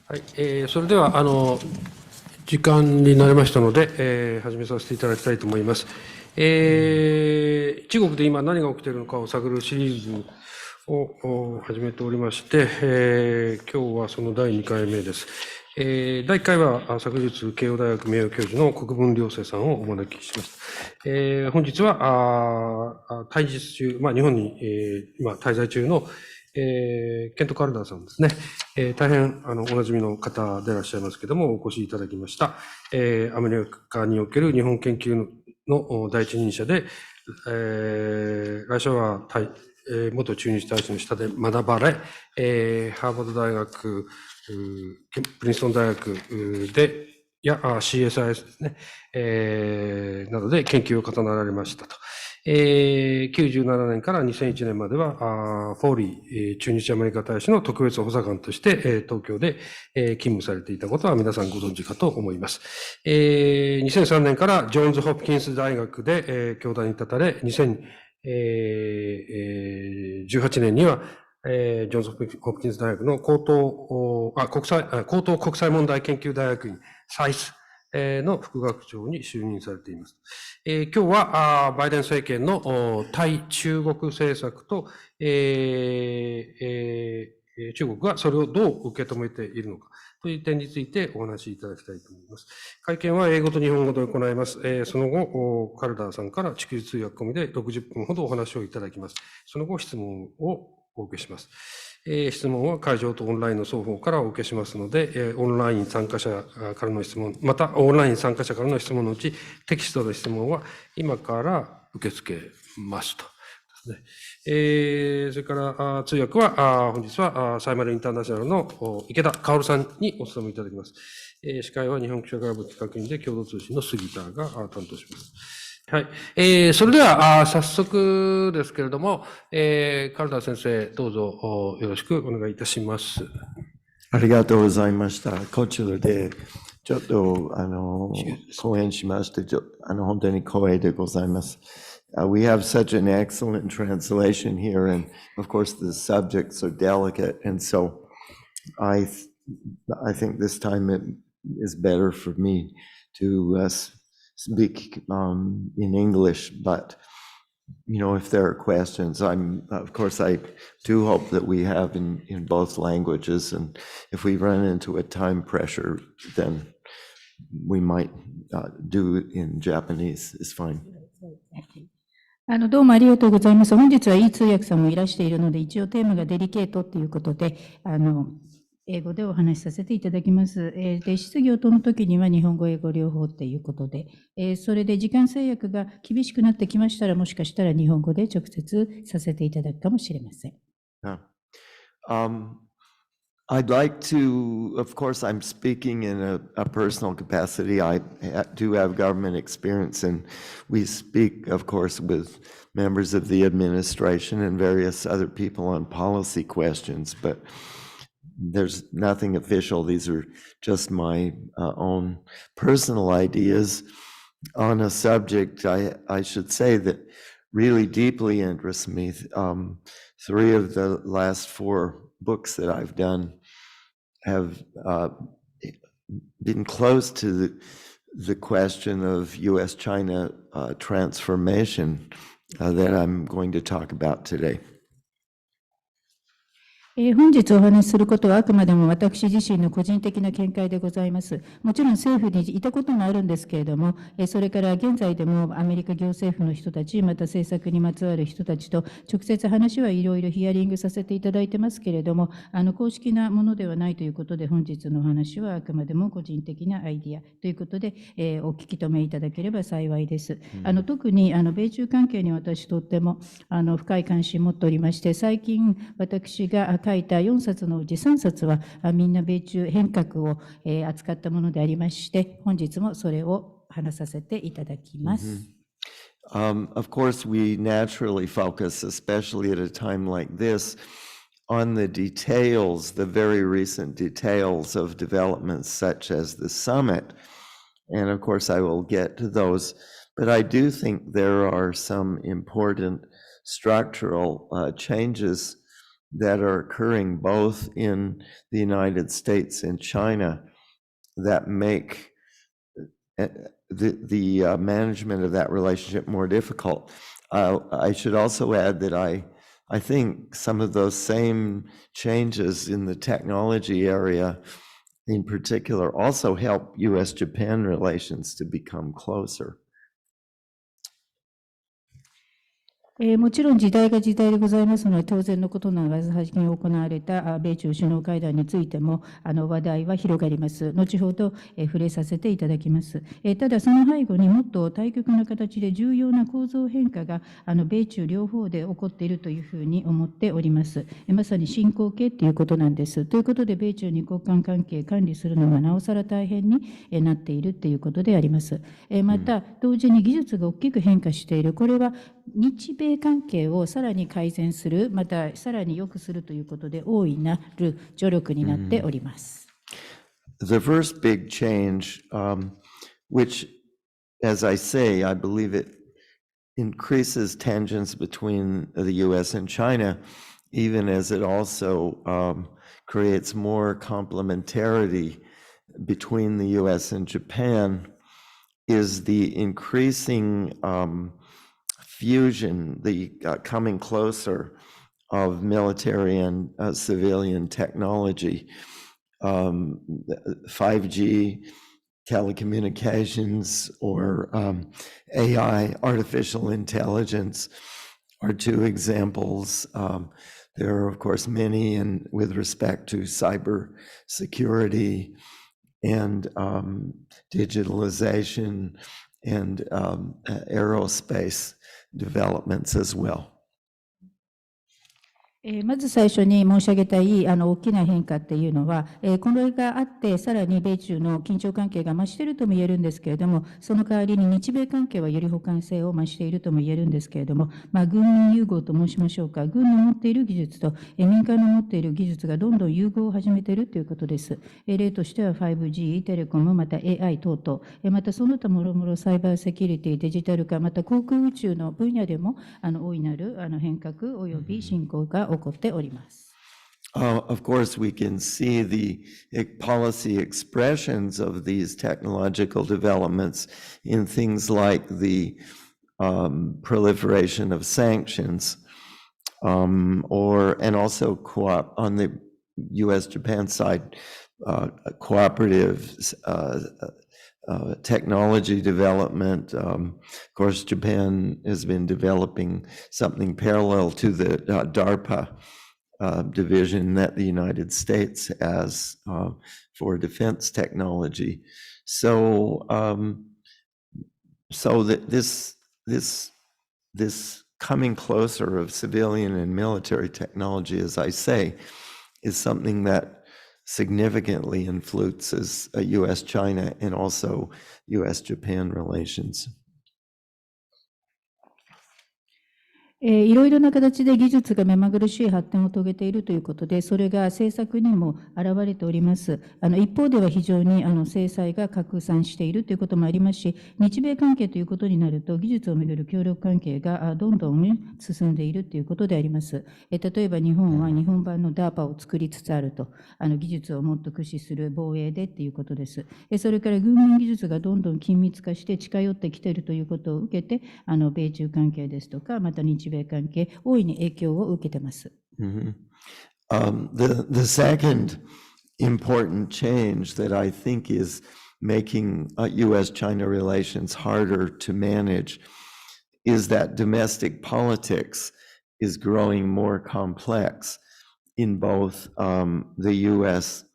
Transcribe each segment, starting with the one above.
はい、それでは時間になりましたので、始めさせていただきたいと思います。中国で今何が起きているのかを探るシリーズを始めておりまして、今日はその第2回目です。第1回は昨日慶応大学名誉教授の国分良生さんをお招きしました。本日は対日中、日本に、今滞在中のケント・カルダーさんですね。大変おなじみの方でいらっしゃいますけども、お越しいただきました。アメリカにおける日本研究の第一人者で、来社は元駐日大使の下で学ばれ、ハーバード大学、プリンストン大学で、CSIS ですね、などで研究を重ねられましたと。97年から2001年までは、フォーリー駐日アメリカ大使の特別補佐官として、東京で、勤務されていたことは皆さんご存知かと思います。2003年からジョンズ・ホプキンス大学で、教壇に立たれ、2018年には、ジョンズ・ホプキンス大学の高等国際問題研究大学院、サイスの副学長に就任されています。今日はバイデン政権の対中国政策と、中国がそれをどう受け止めているのかという点についてお話しいただきたいと思います。会見は英語と日本語で行います。その後、カルダーさんから逐次通訳込みで60分ほどお話をいただきます。その後、質問をお受けします。質問は会場とオンラインの双方からお受けしますので、オンライン参加者からの質問、またオンライン参加者からの質問のうち、テキストの質問は今から受け付けますと。それから通訳は、本日はサイマルインターナショナルの池田薫さんにお務めいただきます。司会は日本記者クラブ企画委員で共同通信の杉田が担当します。はい。それでは、早速ですけれども、カルダー先生、どうぞよろしくお願いいたします。ありがとうございました。こちらで、ちょっと、講演しまして、本当に光栄でございます。We have such an excellent translation here, and of course the subjects are delicate, and so I think this time it is better for me to speak in English, but if there are questions, of course, I do hope that we have in both languages, and if we run into a time pressure, then we might do it in Japanese. It's fine. どうもありがとうございます。本日はいい通訳さんもいらしているので、一応テーマがデリケートということで、英語でお話しさせていただきます。で、質疑応答の時には日本語、英語両方ということで、それで時間制約が厳しくなってきましたら、もしかしたら日本語で直接させていただくかもしれません。I'd like to, of course, I'm speaking in a personal capacity. I do have government experience, and we speak, of course, with members of the administration and various other people on policy questions, but there's nothing official. These are just my own personal ideas on a subject, I should say, that really deeply interests me. 3 of the last 4 books that I've done have been close to the question of U.S.-China transformation that I'm going to talk about today. 本日お話しすることはあくまでも私自身の個人的な見解でございます。もちろん政府にいたこともあるんですけれども、それから現在でもアメリカ行政府の人たち、また政策にまつわる人たちと直接話はいろいろヒアリングさせていただいてますけれども、公式なものではないということで、本日のお話はあくまでも個人的なアイディアということで、お聞き止めいただければ幸いです。特に米中関係に私とっても深い関心を持っておりまして、最近私が書いた4冊のうち3冊はみんな米中変革を扱ったものでありまして、本日もそれを話させていただきます。Of course, we naturally focus, especially at a time like this, on the details, the very recent details of developments such as the summit. And of course, I will get to those. But I do think there are some important structural changes that are occurring both in the United States and China that make the management of that relationship more difficult. I should also add that I think some of those same changes in the technology area in particular also help U.S.-Japan relations to become closer. もちろん時代が時代でございますので、当然のことながら、最近行われた米中首脳会談についても、話題は広がります。後ほど触れさせていただきます。ただ、その背後にもっと対極な形で重要な構造変化が、米中両方で起こっているというふうに思っております。まさに進行形ということなんです。ということで、米中二国間関係管理するのがなおさら大変になっているということであります。また、同時に技術が大きく変化している。これは日米関係をさらに改善する、またさらに良くするということで大いなる助力になっております。The first big change, which, as I say, I believe it increases tensions between the U.S. and China, even as it also creates more complementarity between the U.S. and Japan, is the increasing fusion, the coming closer of military and civilian technology. 5G, telecommunications, or AI, artificial intelligence, are two examples. There are, of course, many with respect to cyber security and digitalization and aerospace developments as well. まず最初に申し上げたい大きな変化っていうのは、これがあってさらに米中の緊張関係が増しているとも言えるんですけれども、その代わりに日米関係はより補完性を増しているとも言えるんですけれども、軍民融合と申しましょうか、軍の持っている技術と民間の持っている技術がどんどん融合を始めているということです。例としては 5G、テレコム、また AI 等々、またその他もろもろサイバーセキュリティ、デジタル化、また航空宇宙の分野でも大いなる変革及び進行が起こっております。Of course, we can see the policy expressions of these technological developments in things like the proliferation of sanctions, and also on the U.S.-Japan side, cooperative technology development. Of course, Japan has been developing something parallel to the DARPA division that the United States has for defense technology. So that this coming closer of civilian and military technology, as I say, is something that significantly influences U.S.-China and also U.S.-Japan relations. いろいろな形で技術が目まぐるしい発展を遂げているということで、それが政策にも現れております。一方では非常に制裁が拡散しているということもありますし、日米関係ということになると、技術をめぐる協力関係がどんどん進んでいるということであります。例えば日本は日本版の DARPA を作りつつあると、技術をもっと駆使する防衛でということです。それから軍民技術がどんどん緊密化して近寄ってきているということを受けて、米中関係ですとか、また日米関係、大いに影響を受けています。The second important change that I think is making U.S.-China relations harder to manage is that domestic politics is growing more complex in both the U.S.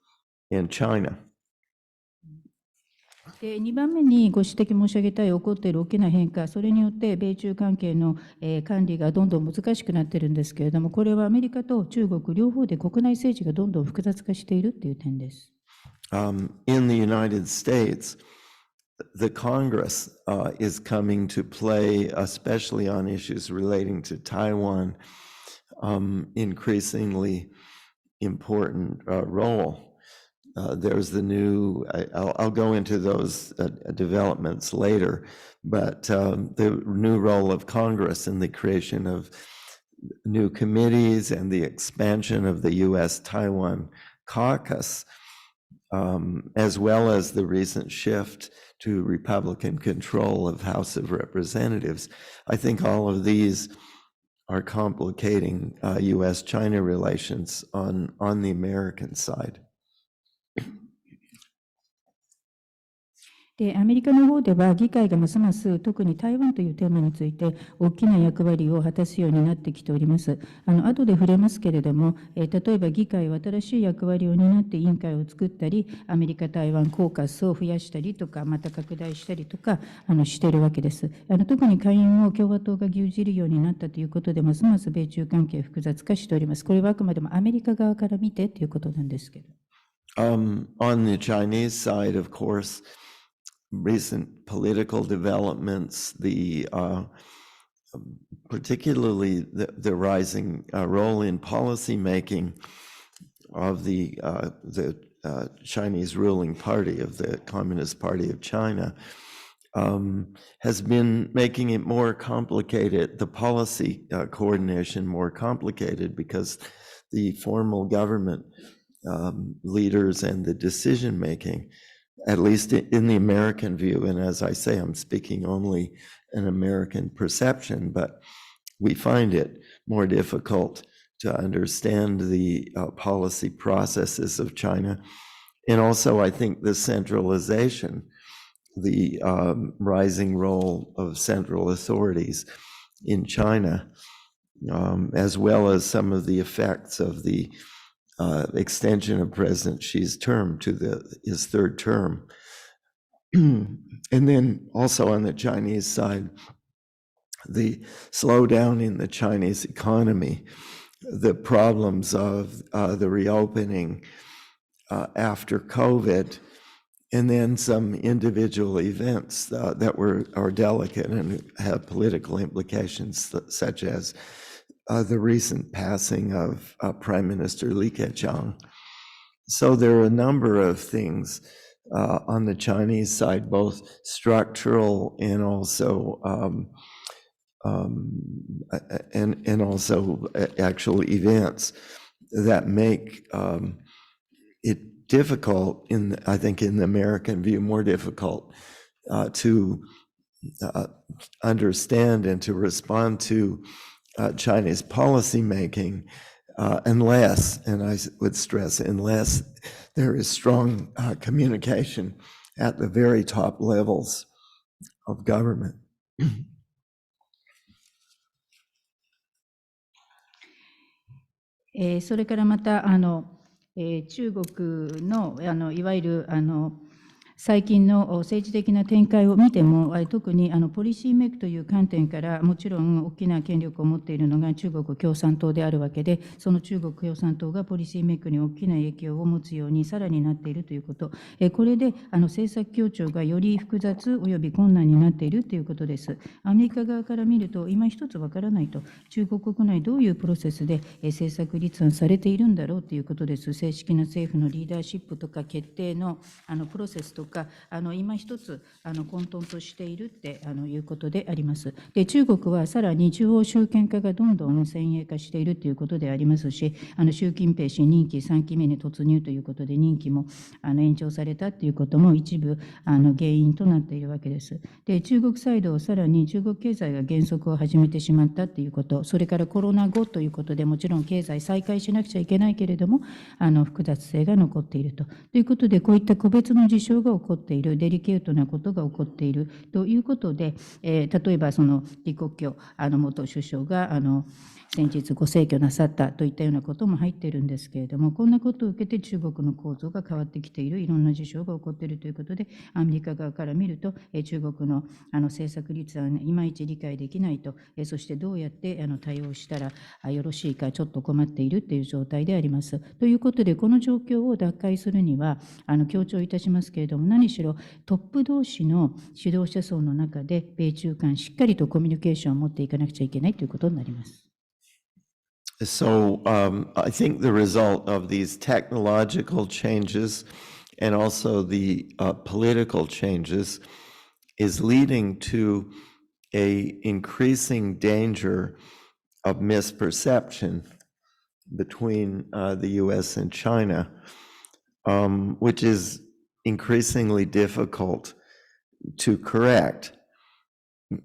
and China. 2番目にご指摘申し上げたい起こっている大きな変化、それによって米中関係の管理がどんどん難しくなっているんですけれども、これはアメリカと中国両方で国内政治がどんどん複雑化しているという点です。In the United States, the Congress is coming to play, especially on issues relating to Taiwan, increasingly important role. There's the new, I'll go into those developments later, but the new role of Congress in the creation of new committees and the expansion of the U.S.-Taiwan caucus, as well as the recent shift to Republican control of House of Representatives. I think all of these are complicating U.S.-China relations on the American side. でアメリカの方では議会がますます特に台湾というテーマについて大きな役割を果たすようになってきております。後で触れますけれども、例えば議会は新しい役割を担って委員会を作ったり、アメリカ台湾コーカスを増やしたりとか、また拡大したりとかしているわけです。特に下院を共和党が牛耳るようになったということで、ますます米中関係複雑化しております。これはあくまでもアメリカ側から見てということなんですけど。On the Chinese side, of course, recent political developments, particularly the rising role in policymaking of the Chinese ruling party, of the Communist Party of China, has been making it more complicated, the policy coordination more complicated, because the formal government leaders and the decision making, at least in the American view, and as I say, I'm speaking only an American perception, but we find it more difficult to understand the policy processes of China. And also, I think the centralization, the rising role of central authorities in China, as well as some of the effects of the extension of President Xi's term to his third term. And then also on the Chinese side, the slowdown in the Chinese economy, the problems of the reopening after COVID, and then some individual events that are delicate and have political implications, such as the recent passing of Prime Minister Li Keqiang. So there are a number of things on the Chinese side, both structural and also actual events that make it difficult, I think in the American view, more difficult to understand and to respond to Chinese policy making, unless, and I would stress, unless there is strong communication at the very top levels of government. それからまた中国のいわゆる最近の政治的な展開を見ても、特にポリシーメイクという観点から、もちろん大きな権力を持っているのが中国共産党であるわけで、その中国共産党がポリシーメイクに大きな影響を持つようにさらになっているということ、これで政策協調がより複雑および困難になっているということです。アメリカ側から見ると、今一つわからないと、中国国内どういうプロセスで政策立案されているんだろうということです。正式な政府のリーダーシップとか決定のプロセスとか、今一つ混沌としているっていうことであります。で、中国はさらに中央集権化がどんどん先鋭化しているということでありますし、習近平氏任期3期目に突入ということで任期も延長されたということも一部原因となっているわけです。で、中国サイドをさらに中国経済が減速を始めてしまったということ、それからコロナ後ということでもちろん経済再開しなくちゃいけないけれども複雑性が残っているということで、こういった個別の事象が起こっている、デリケートなことが起こっているということで、例えばその李克強元首相が先日ご逝去なさったといったようなことも入っているんですけれども、こんなことを受けて中国の構造が変わってきている、いろんな事象が起こっているということで、アメリカ側から見ると中国の政策立案いまいち理解できないと、そしてどうやって対応したらよろしいかちょっと困っているという状態であります。ということで、この状況を打開するには強調いたしますけれども、何しろトップ同士の指導者層の中で米中間しっかりとコミュニケーションを持っていかなくちゃいけないということになります。So I think the result of these technological changes and also the political changes is leading to an increasing danger of misperception between the US and China, which is increasingly difficult to correct.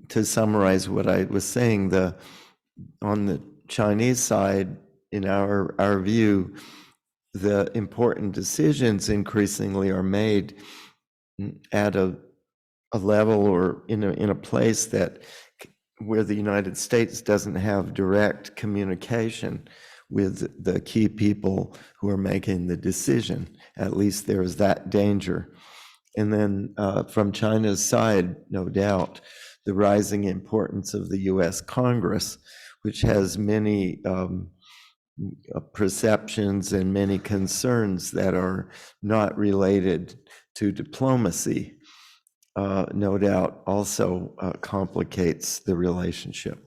To summarize what I was saying, on the Chinese side, in our view, the important decisions increasingly are made at a level or in a place that where the United States doesn't have direct communication with the key people who are making the decision. At least there is that danger. And then from China's side, no doubt, the rising importance of the US Congress, which has many perceptions and many concerns that are not related to diplomacy, no doubt also complicates the relationship.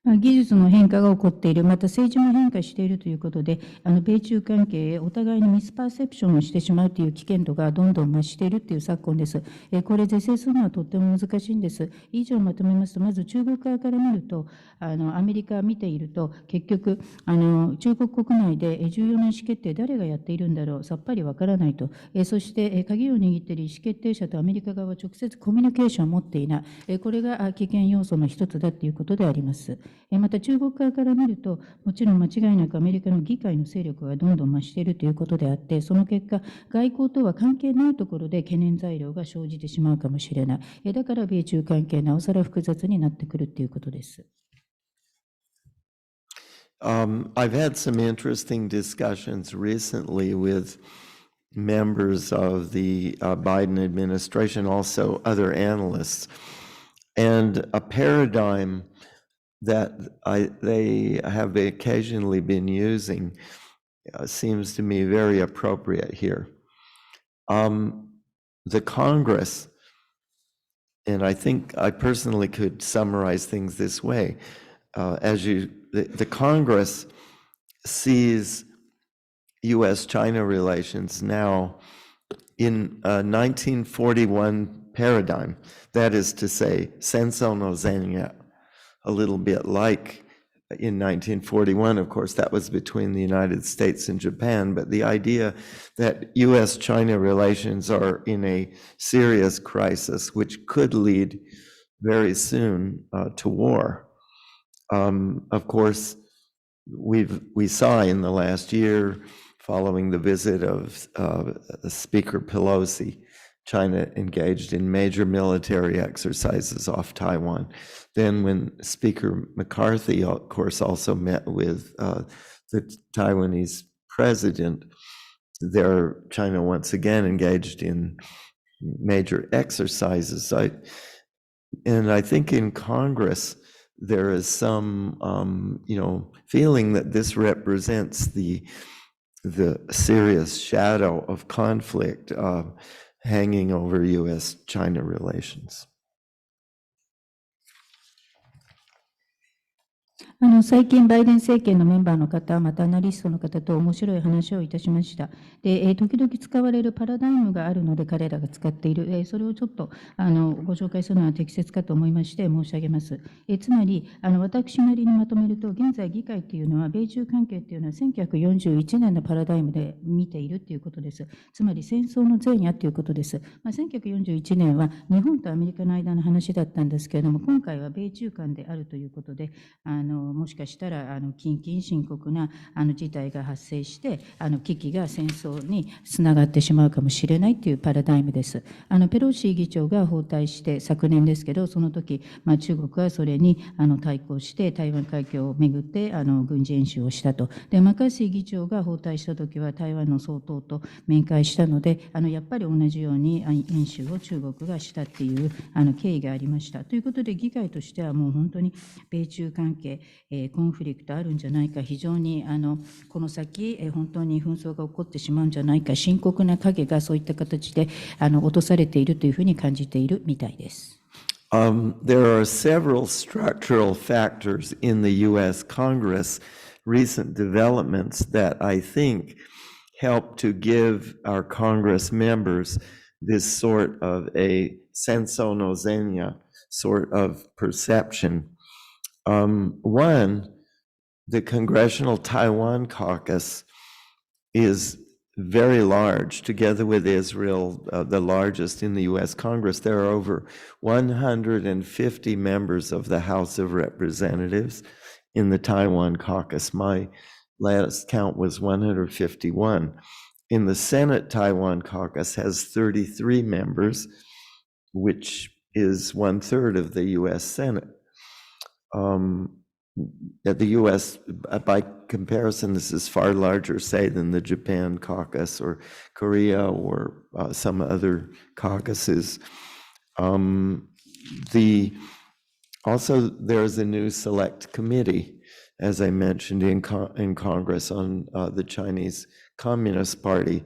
技術の変化が起こっている、また政治も変化しているということで、米中関係、お互いにミスパーセプションをしてしまうという危険度がどんどん増しているという昨今です。これ、是正するのはとっても難しいんです。以上まとめますと、まず中国側から見ると、アメリカを見ていると、結局、中国国内で重要な意思決定、誰がやっているんだろう、さっぱりわからないと。そして、鍵を握っている意思決定者とアメリカ側は直接コミュニケーションを持っていない。これが危険要素の一つだということであります。また中国側から見ると、もちろん間違いなくアメリカの議会の勢力がどんどん増しているということであって、その結果、外交とは関係ないところで懸念材料が生じてしまうかもしれない。だから米中関係なおさら複雑になってくるということです。I've had some interesting discussions recently with members of the Biden administration, also other analysts, and a paradigm that they have occasionally been using seems to me very appropriate here. The Congress, and I think I personally could summarize things this way, the Congress sees U.S.-China relations now in a 1941 paradigm, that is to say, Sensou no Zenya, a little bit like in 1941, of course, that was between the United States and Japan, but the idea that U.S.-China relations are in a serious crisis, which could lead very soon to war. Of course, we saw in the last year, following the visit of Speaker Pelosi, China engaged in major military exercises off Taiwan. Then when Speaker McCarthy, of course, also met with the Taiwanese president, China once again engaged in major exercises. And I think in Congress, there is some, feeling that this represents the serious shadow of conflict hanging over U.S.-China relations. 最近、バイデン政権のメンバーの方、またアナリストの方と面白い話をいたしました。で、時々使われるパラダイムがあるので、彼らが使っている、それをちょっとご紹介するのは適切かと思いまして申し上げます。つまり、私なりにまとめると、現在議会というのは、米中関係というのは1941年のパラダイムで見ているということです。つまり、戦争の前夜ということです。1941年は日本とアメリカの間の話だったんですけれども、今回は米中間であるということで、もしかしたら近々深刻な事態が発生して危機が戦争につながってしまうかもしれないというパラダイムです。ペロシ議長が訪台して昨年ですけど、その時、中国はそれに対抗して台湾海峡をめぐって軍事演習をしたと。でマッカーシー議長が訪台した時は台湾の総統と面会したのでやっぱり同じように演習を中国がしたっていう経緯がありました。ということで議会としてはもう本当に米中関係コンフリクトあるんじゃないか、非常にこの先本当に紛争が起こってしまうんじゃないか、深刻な影がそういった形で落とされているというふうに感じているみたいです。There are several structural factors in the U.S. Congress, recent developments that I think help to give our Congress members this sort of a senso no zenia sort of perception. One, the Congressional Taiwan Caucus is very large, together with Israel, the largest in the US Congress. There are over 150 members of the House of Representatives in the Taiwan Caucus. My last count was 151. In the Senate, Taiwan Caucus has 33 members, which is 1/3 of the US Senate. At the US, by comparison, this is far larger, say, than the Japan caucus or Korea or some other caucuses. Also, there's a new select committee, as I mentioned, in Congress on the Chinese Communist Party,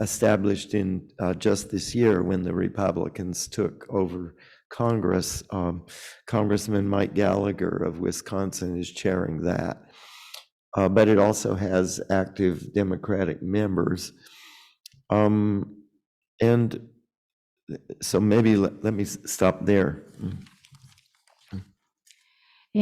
established in just this year when the Republicans took over Congress. Congressman Mike Gallagher of Wisconsin is chairing that. But it also has active Democratic members. And so maybe let me stop there.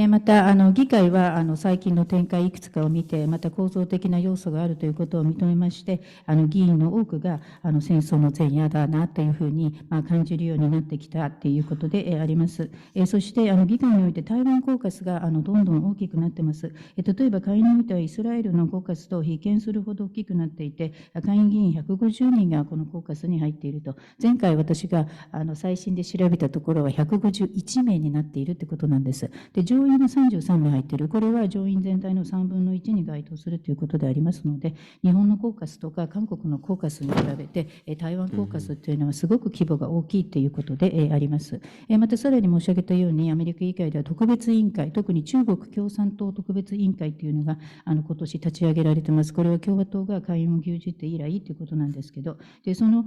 また議会は最近の展開いくつかを見て、また構造的な要素があるということを認めまして、議員の多くが戦争の前夜だなというふうに感じるようになってきたということであります。そして議会において台湾コーカスがどんどん大きくなっています。例えば下院においてはイスラエルのコーカスと比肩するほど大きくなっていて、下院議員150人がこのコーカスに入っていると。前回私が最新で調べたところは151名になっているということなんです。で上院が33名入っている。これは上院全体の3分の1に該当するということでありますので、日本のコーカスとか韓国のコーカスに比べて、台湾コーカスというのはすごく規模が大きいということであります。またさらに申し上げたように、アメリカ議会では特別委員会、特に中国共産党特別委員会というのが今年立ち上げられています。これは共和党が下院を牛耳って以来ということなんですけど、でその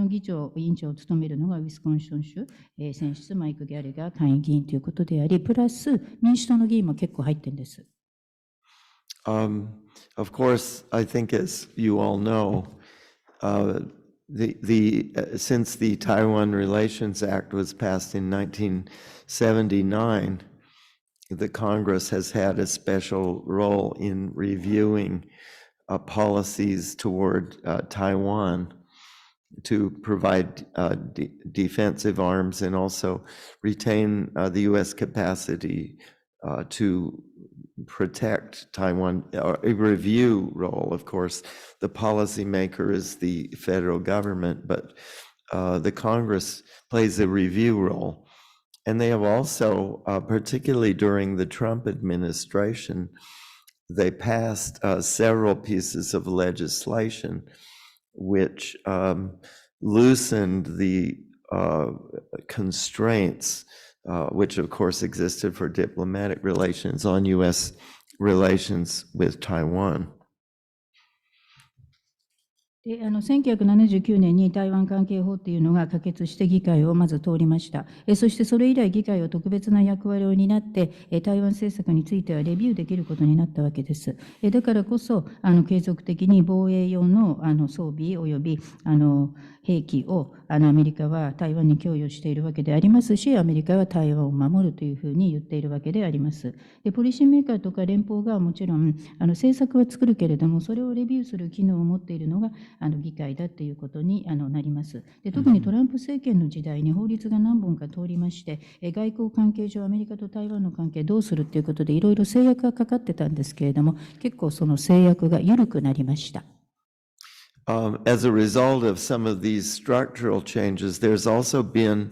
議長、委員長を務めるのがウィスコンシン州選出マイク・ギャレが下院議員ということであり、プラス民主党の議員も結構入ってるんです。Of course, I think as you all know, since the Taiwan Relations Act was passed in 1979, the Congress has had a special role in reviewing policies toward Taiwan to provide defensive arms and also retain the U.S. capacity to protect Taiwan. A review role, of course, the policymaker is the federal government, but the Congress plays a review role. And they have also, particularly during the Trump administration, they passed several pieces of legislation which loosened the constraints which of course existed for diplomatic relations on U.S. relations with Taiwan. で1979年に台湾関係法というのが可決して議会をまず通りました。そしてそれ以来議会は特別な役割を担って台湾政策についてはレビューできることになったわけです。だからこそ継続的に防衛用の装備及び兵器をアメリカは台湾に供与しているわけでありますし、アメリカは台湾を守るというふうに言っているわけであります。でポリシーメーカーとか連邦がもちろん政策は作るけれども、それをレビューする機能を持っているのが議会だということになります。で特にトランプ政権の時代に法律が何本か通りまして、外交関係上アメリカと台湾の関係どうするということでいろいろ制約がかかってたんですけれども、結構その制約が緩くなりました。As a result of some of these structural changes, there's also been,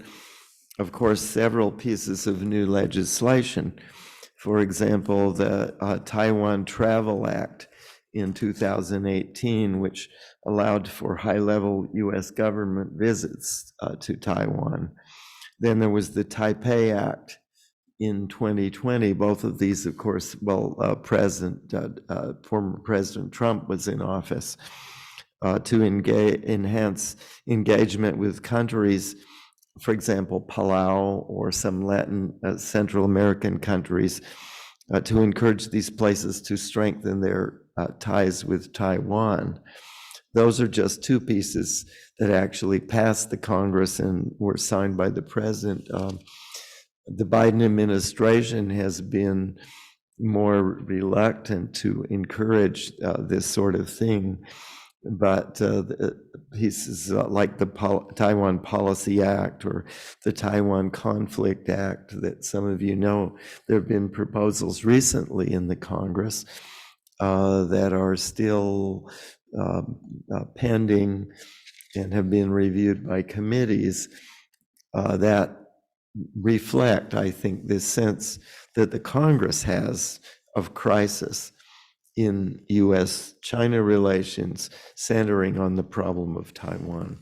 of course, several pieces of new legislation. For example, the Taiwan Travel Act in 2018, which allowed for high-level U.S. government visits to Taiwan. Then there was the Taipei Act in 2020. Both of these, of course, former President Trump was in office. To enhance engagement with countries, for example, Palau or some Latin, Central American countries, to encourage these places to strengthen their ties with Taiwan. those are just two pieces that actually passed the Congress and were signed by the president. The Biden administration has been more reluctant to encourage this sort of thing, but pieces like the Taiwan Policy Act or the Taiwan Conflict Act that some of you know, there have been proposals recently in the Congress that are still pending and have been reviewed by committees that reflect, I think, this sense that the Congress has of crisis in U.S.-China relations centering on the problem of Taiwan.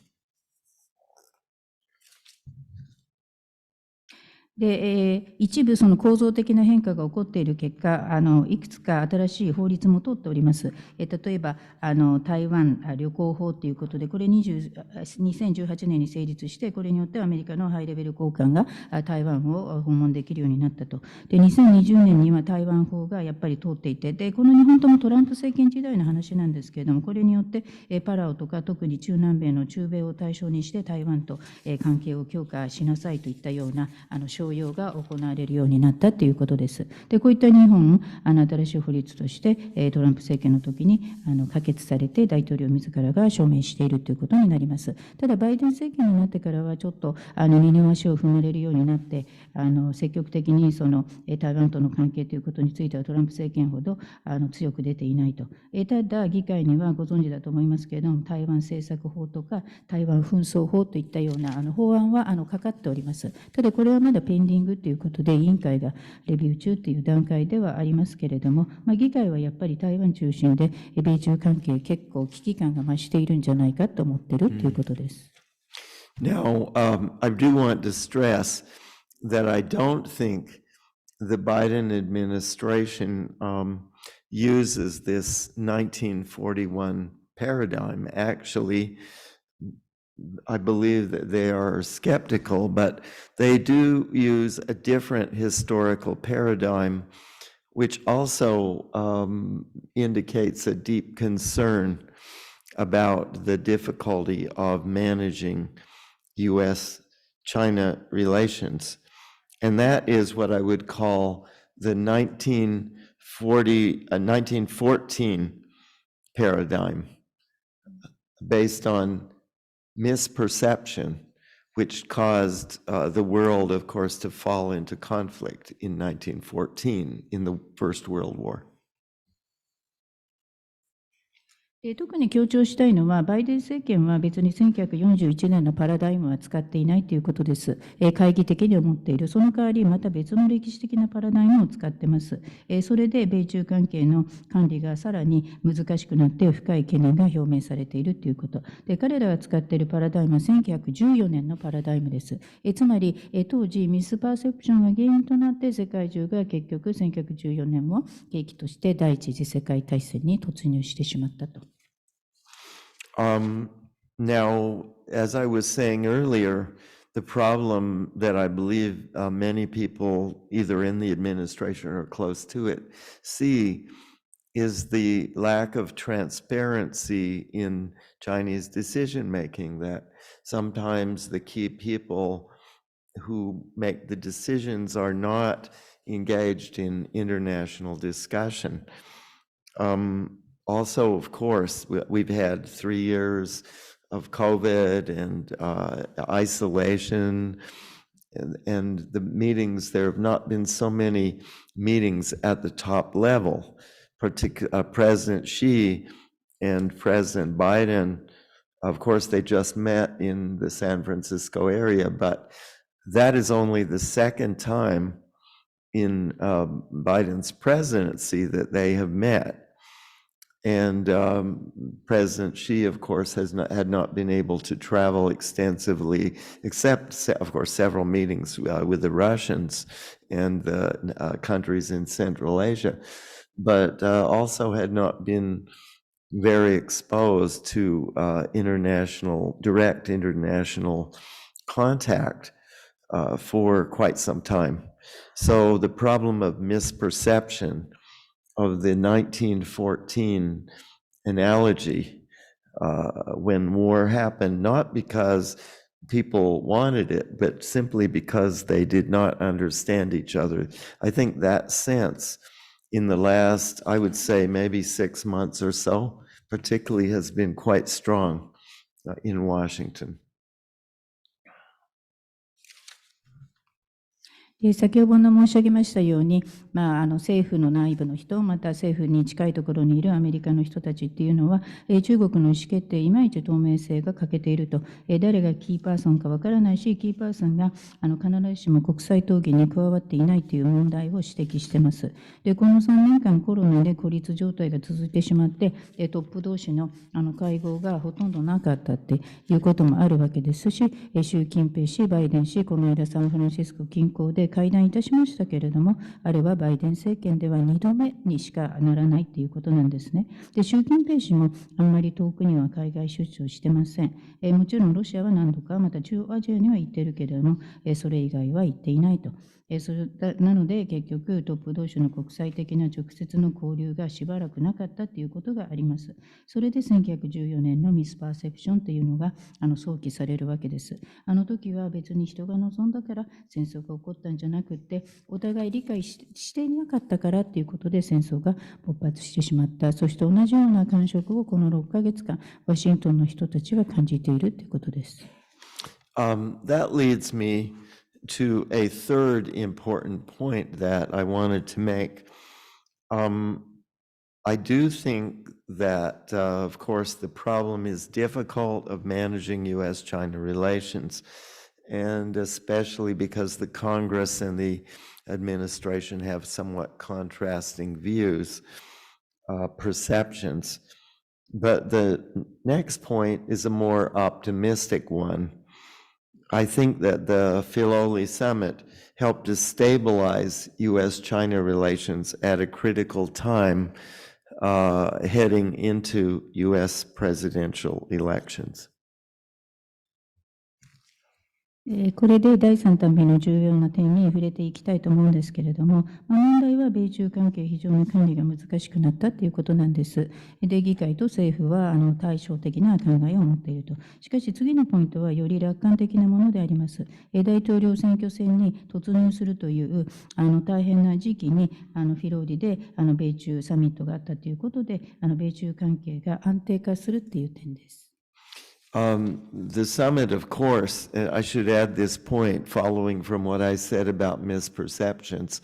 で、一部その構造的な変化が起こっている結果、いくつか新しい法律も通っております。例えば、台湾旅行法ということで、これ2018年に成立して、これによってアメリカのハイレベル高官が台湾を訪問できるようになったと。で、2020年には台湾法がやっぱり通っていて、で、この2本ともトランプ政権時代の話なんですけれども、これによってパラオとか特に中南米の中米を対象にして台湾と関係を強化しなさいといったような商用が行われるようになったということです。で、こういった2本、新しい法律として、トランプ政権の時に可決されて、大統領自らが署名しているということになります。ただ、バイデン政権になってからは、ちょっと二の足を踏まれるようになって、積極的にその台湾との関係ということについては、トランプ政権ほど強く出ていないと。ただ、議会にはご存知だと思いますけれども、台湾政策法とか、台湾紛争法といったような法案はかかっております。ただ、これはまだペンディングということで、委員会がレビュー中という段階ではありますけれども、議会はやっぱり台湾中心で、米中関係結構危機感が増しているんじゃないかと思っているということです。Now, I do want to stress that I don't think the Biden administration uses this 1941 paradigm. Actually, I believe that they are skeptical, but they do use a different historical paradigm, which also indicates a deep concern about the difficulty of managing U.S.-China relations. And that is what I would call the 1914 paradigm, based on misperception, which caused the world, of course, to fall into conflict in 1914 in the First World War. 特に強調したいのは、バイデン政権は別に1941年のパラダイムは使っていないということです。懐疑的に思っている。その代わり、また別の歴史的なパラダイムを使っています。それで、米中関係の管理がさらに難しくなって深い懸念が表明されているということ。で、彼らが使っているパラダイムは1914年のパラダイムです。つまり、当時、ミスパーセプションが原因となって、世界中が結局1914年を契機として第一次世界大戦に突入してしまったと。Now, as I was saying earlier, the problem that I believe many people, either in the administration or close to it, see is the lack of transparency in Chinese decision-making, that sometimes the key people who make the decisions are not engaged in international discussion. Also, of course, we've had 3 years of COVID and isolation, and the meetings, there have not been so many meetings at the top level. President Xi and President Biden, of course, they just met in the San Francisco area, but that is only the second time in Biden's presidency that they have met. And President Xi, of course, had not been able to travel extensively, except, of course, several meetings with the Russians and the countries in Central Asia, but also had not been very exposed to direct international contact for quite some time. So the problem of misperception of the 1914 analogy when war happened, not because people wanted it, but simply because they did not understand each other. I think that sense in the last, I would say, maybe 6 months or so, particularly has been quite strong in Washington. 先ほど申し上げましたように、政府の内部の人、また政府に近いところにいるアメリカの人たちっていうのは、中国の意思決定、いまいち透明性が欠けていると、誰がキーパーソンかわからないし、キーパーソンが必ずしも国際討議に加わっていないという問題を指摘しています。で、この3年間コロナで孤立状態が続いてしまって、トップ同士の会合がほとんどなかったっていうこともあるわけですし、習近平氏、バイデン氏、この間サンフランシスコ近郊で会談いたしましたけれども、あれはバイデン政権では2度目にしかならないということなんですね。で、習近平氏もあんまり遠くには海外出張してません。もちろんロシアは何度か、また中央アジアには行っているけれども、それ以外は行っていないと。なので結局トップ同士の国際的な直接の交流がしばらくなかったということがあります。それで1914年のミスパーセプションというのが想起されるわけです。あの時は別に人が望んだから戦争が起こったんじゃなくて、お互い理解していなかったからということで戦争が勃発してしまった。そして同じような感触をこの6ヶ月間ワシントンの人たちは感じているということです。That leads me to a third important point that I wanted to make. I do think that, of course, the problem is difficult of managing U.S.-China relations, and especially because the Congress and the administration have somewhat contrasting views, perceptions. But the next point is a more optimistic one. I think that the Filoli Summit helped to stabilize U.S.-China relations at a critical time heading into U.S. presidential elections. これで第3弾目の重要な点に触れていきたいと思うんですけれども、問題は米中関係非常に管理が難しくなったということなんです。で、議会と政府は対照的な考えを持っていると。しかし次のポイントはより楽観的なものであります。大統領選挙戦に突入するという大変な時期にフィローリで米中サミットがあったということで、米中関係が安定化するという点です。The summit, of course, I should add this point following from what I said about misperceptions,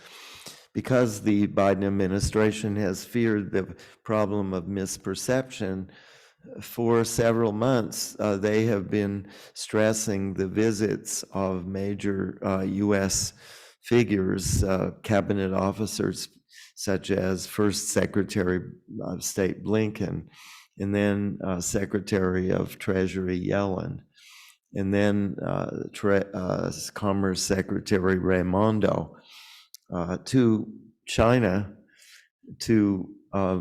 because the Biden administration has feared the problem of misperception for several months. They have been stressing the visits of major U.S. figures, cabinet officers, such as First Secretary of State Blinken, and then Secretary of Treasury Yellen, and then Commerce Secretary Raimondo to China to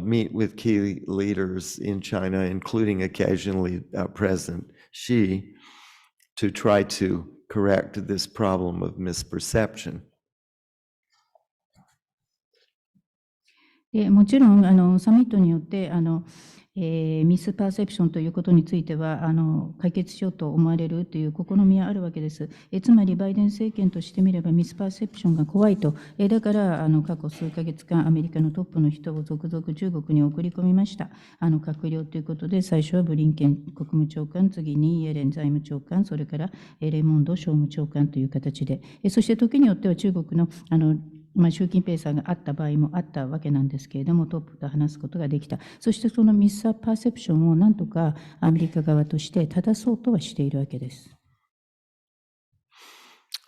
meet with key leaders in China, including occasionally President Xi, to try to correct this problem of misperception. もちろんサミットによってミスパーセプションということについては解決しようと思われるという試みはあるわけです。つまりバイデン政権としてみればミスパーセプションが怖いと。だから過去数ヶ月間アメリカのトップの人を続々中国に送り込みました。閣僚ということで最初はブリンケン国務長官、次にイエレン財務長官、それからレモンド商務長官という形で、そして時によっては中国の習近平さんがあった場合もあったわけなんですけれども、トップと話すことができた。そしてそのミスパーセプションをなんとかアメリカ側として正そうとはしているわけです。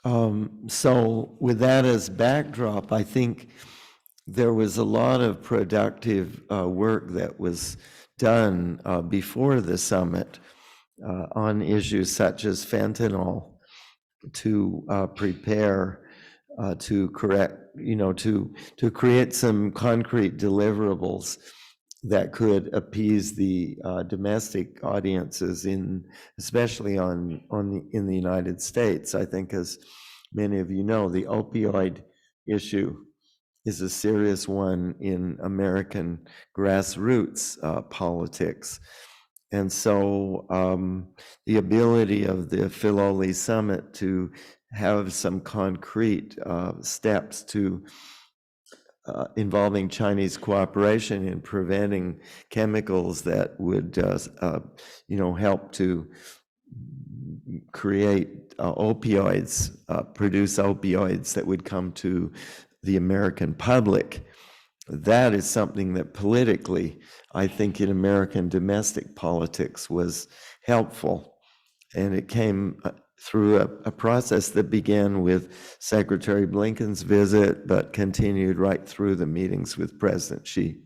So with that as backdrop, I think there was a lot of productive work that was done before the summit on issues such as fentanyl to prepare to correct, to create some concrete deliverables that could appease the domestic audiences especially in the United States. I think, as many of you know, the opioid issue is a serious one in American grassroots politics. And so the ability of the Filoli Summit to have some concrete steps to involving Chinese cooperation in preventing chemicals that would, help to create opioids, produce opioids that would come to the American public. That is something that politically, I think in American domestic politics was helpful. And it came through a process that began with Secretary Blinken's visit, but continued right through the meetings with President Xi.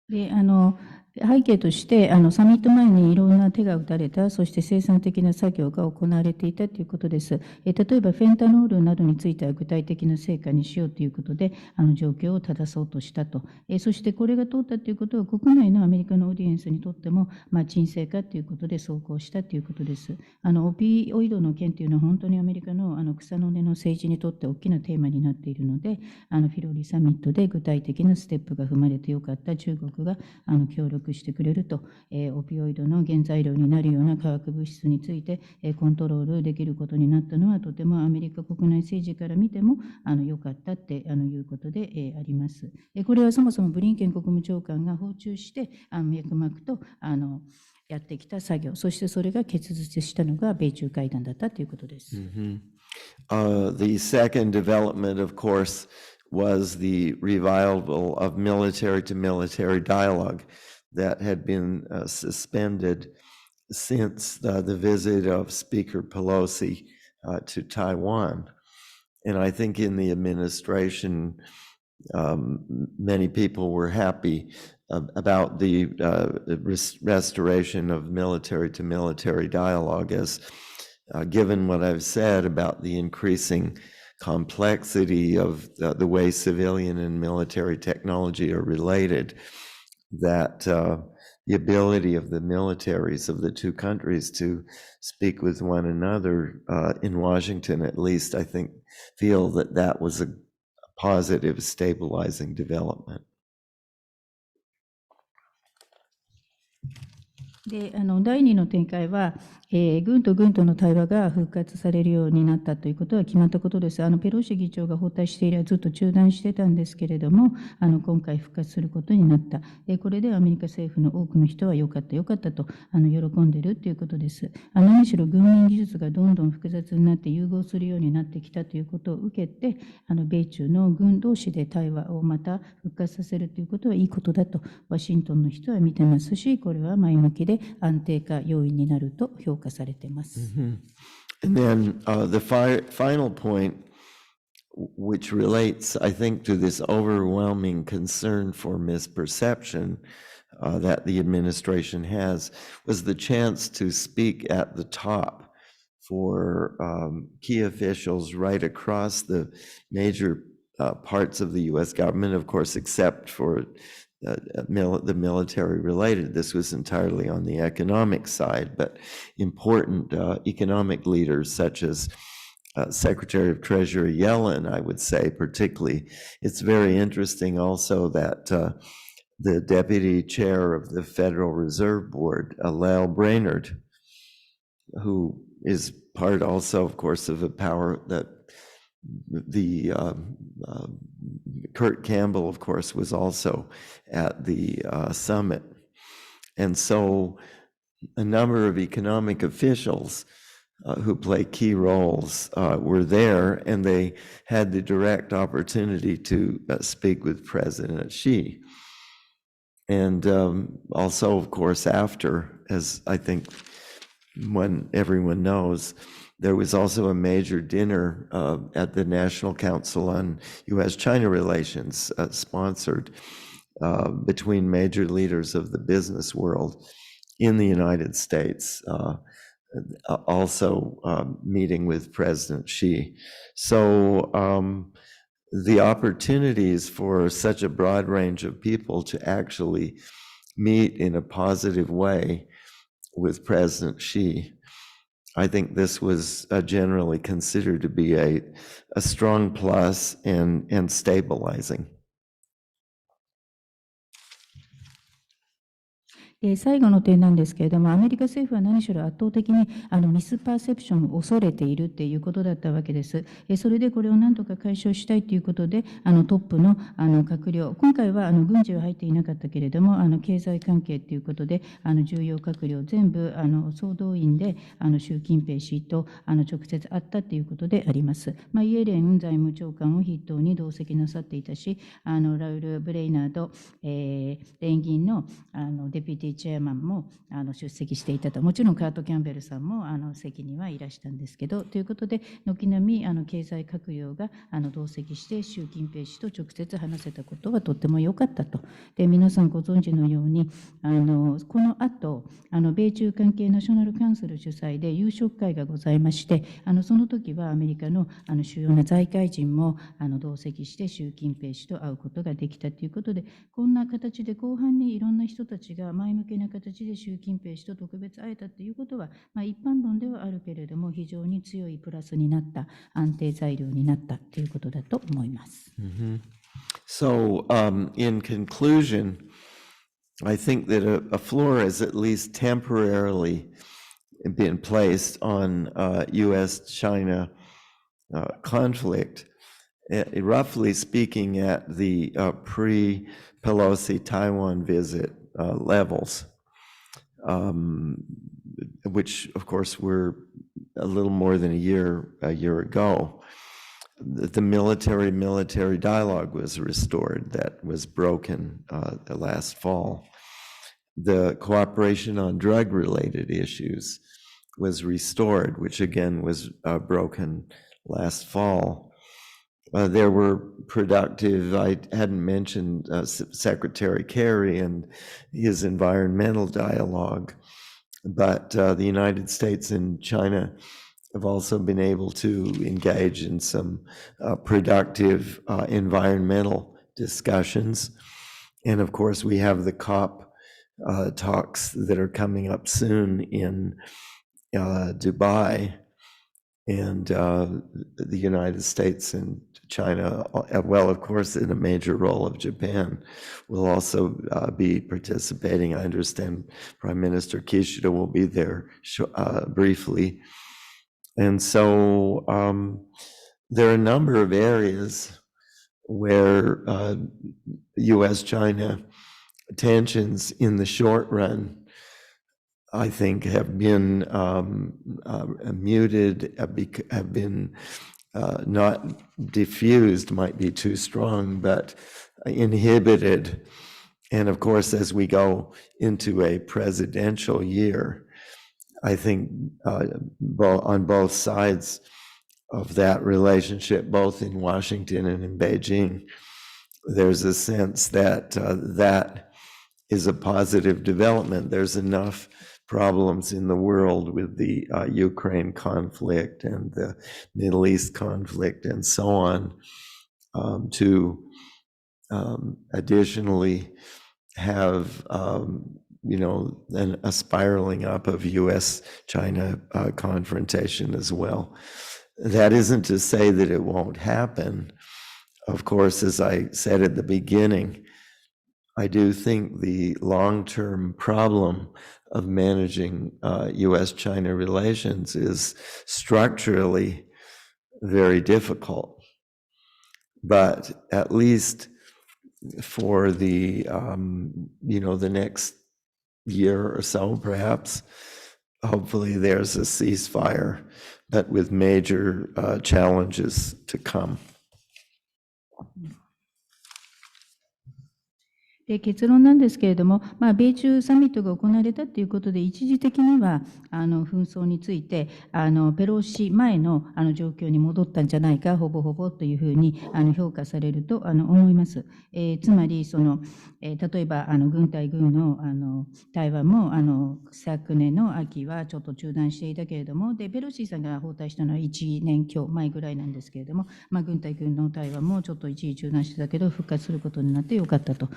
で背景として、サミット前にいろんな手が打たれた、そして生産的な作業が行われていたということです。例えば、フェンタノールなどについては具体的な成果にしようということで、状況を正そうとしたと。そして、これが通ったということは、国内のアメリカのオーディエンスにとっても、沈静化ということで走行したということです。オピオイドの件というのは、本当にアメリカの草の根の政治にとって大きなテーマになっているので、フィロリサミットで具体的なステップが踏まれてよかった、中国が協力してくれると、オピオイドの原材料になるような化学物質についてコントロールできることになったのは、とてもアメリカ国内政治から見ても良かったっていうことであります。これはそもそもブリンケン国務長官が訪中して脈々とやってきた作業、そしてそれが結実したのが米中会談だったということです。The second development, of course, was the revival of military-to-military dialogue that had been suspended since the visit of Speaker Pelosi to Taiwan. And I think in the administration, many people were happy about the restoration of military-to-military dialogue, as given what I've said about the increasing complexity of the way civilian and military technology are related, that the ability of the militaries of the two countries to speak with one another in Washington, at least, I think, feel that that was a positive, stabilizing development. で第2の展開は、軍と軍との対話が復活されるようになったということは決まったことです。ペロシ議長が訪台して以来ずっと中断してたんですけれども、今回復活することになった。これでアメリカ政府の多くの人は良かった良かったと喜んでいるということです。何しろ軍民技術がどんどん複雑になって融合するようになってきたということを受けて、米中の軍同士で対話をまた復活させるということはいいことだとワシントンの人は見てますし、これは前向きで安定化要因になると評価されています。And then the final point, which relates, I think, to this overwhelming concern for misperception that the administration has, was the chance to speak at the top for key officials right across the major parts of the U.S. government, of course, except for the military related. This was entirely on the economic side, but important economic leaders such as Secretary of Treasury Yellen, I would say particularly. It's very interesting also that the deputy chair of the Federal Reserve Board, Lael Brainerd, who is part also, of course, of a power that the Kurt Campbell, of course, was also at the summit. And so a number of economic officials who play key roles were there, and they had the direct opportunity to speak with President Xi. And also, of course, after, as I think when everyone knows, there was also a major dinner at the National Council on U.S.-China Relations, sponsored between major leaders of the business world in the United States, also meeting with President Xi. So the opportunities for such a broad range of people to actually meet in a positive way with President Xi, I think this was generally considered to be a strong plus and stabilizing. 最後の点なんですけれども、アメリカ政府は何しろ圧倒的にミスパーセプションを恐れているということだったわけです。それでこれを何とか解消したいということで、トップの閣僚、今回は軍事は入っていなかったけれども、経済関係ということで、重要閣僚全部総動員で習近平氏と直接会ったということであります。イエレン財務長官を筆頭に同席なさっていたし、ラウル・ブレイナード、連銀のデピュティチェアマンも出席していたと、もちろんカート・キャンベルさんも席にはいらしたんですけど、ということで、軒並み経済閣僚が同席して、習近平氏と直接話せたことはとっても良かったと。で、皆さんご存知のように、この後、米中関係ナショナルカウンセル主催で夕食会がございまして、その時はアメリカの主要な財界人も同席して、習近平氏と会うことができたということで、こんな形で後半にいろんな人たちが前向きな形で習近平氏と特別会えたということは、一般論ではあるけれども、非常に強いプラスになった、安定材料になったということだと思います。So, in conclusion, I think that a floor has at least temporarily been placed on U.S.-China conflict, roughly speaking, at the pre-Pelosi Taiwan visit levels, which, of course, were a little more than a year ago. The military dialogue was restored that was broken last fall. The cooperation on drug-related issues was restored, which again was broken last fall. There were productive, I hadn't mentioned Secretary Kerry and his environmental dialogue, but the United States and China have also been able to engage in some productive environmental discussions. And of course, we have the COP talks that are coming up soon in Dubai, and the United States and China, well, of course, in a major role of Japan, will also be participating. I understand Prime Minister Kishida will be there briefly. And so there are a number of areas where U.S.-China tensions in the short run, I think, have been muted, have been not diffused, might be too strong, but inhibited. And of course, as we go into a presidential year, I think on both sides of that relationship, both in Washington and in Beijing, there's a sense that that is a positive development. There's enough problems in the world with the Ukraine conflict and the Middle East conflict and so on to additionally have a spiraling up of U.S.-China confrontation as well. That isn't to say that it won't happen. Of course, as I said at the beginning, I do think the long-term problem of managing U.S.-China relations is structurally very difficult. But at least for the the next year or so, perhaps, hopefully there's a ceasefire, but with major challenges to come. 結論なんですけれども、米中サミットが行われたということで、一時的には紛争についてペロシ前の状況に戻ったんじゃないか、ほぼほぼというふうに評価されると思います。つまり例えば軍対軍の対話も昨年の秋はちょっと中断していたけれども、でペロシさんが訪台したのは1年強前ぐらいなんですけれども、軍対軍の対話もちょっと一時中断してたけど復活することになってよかったと。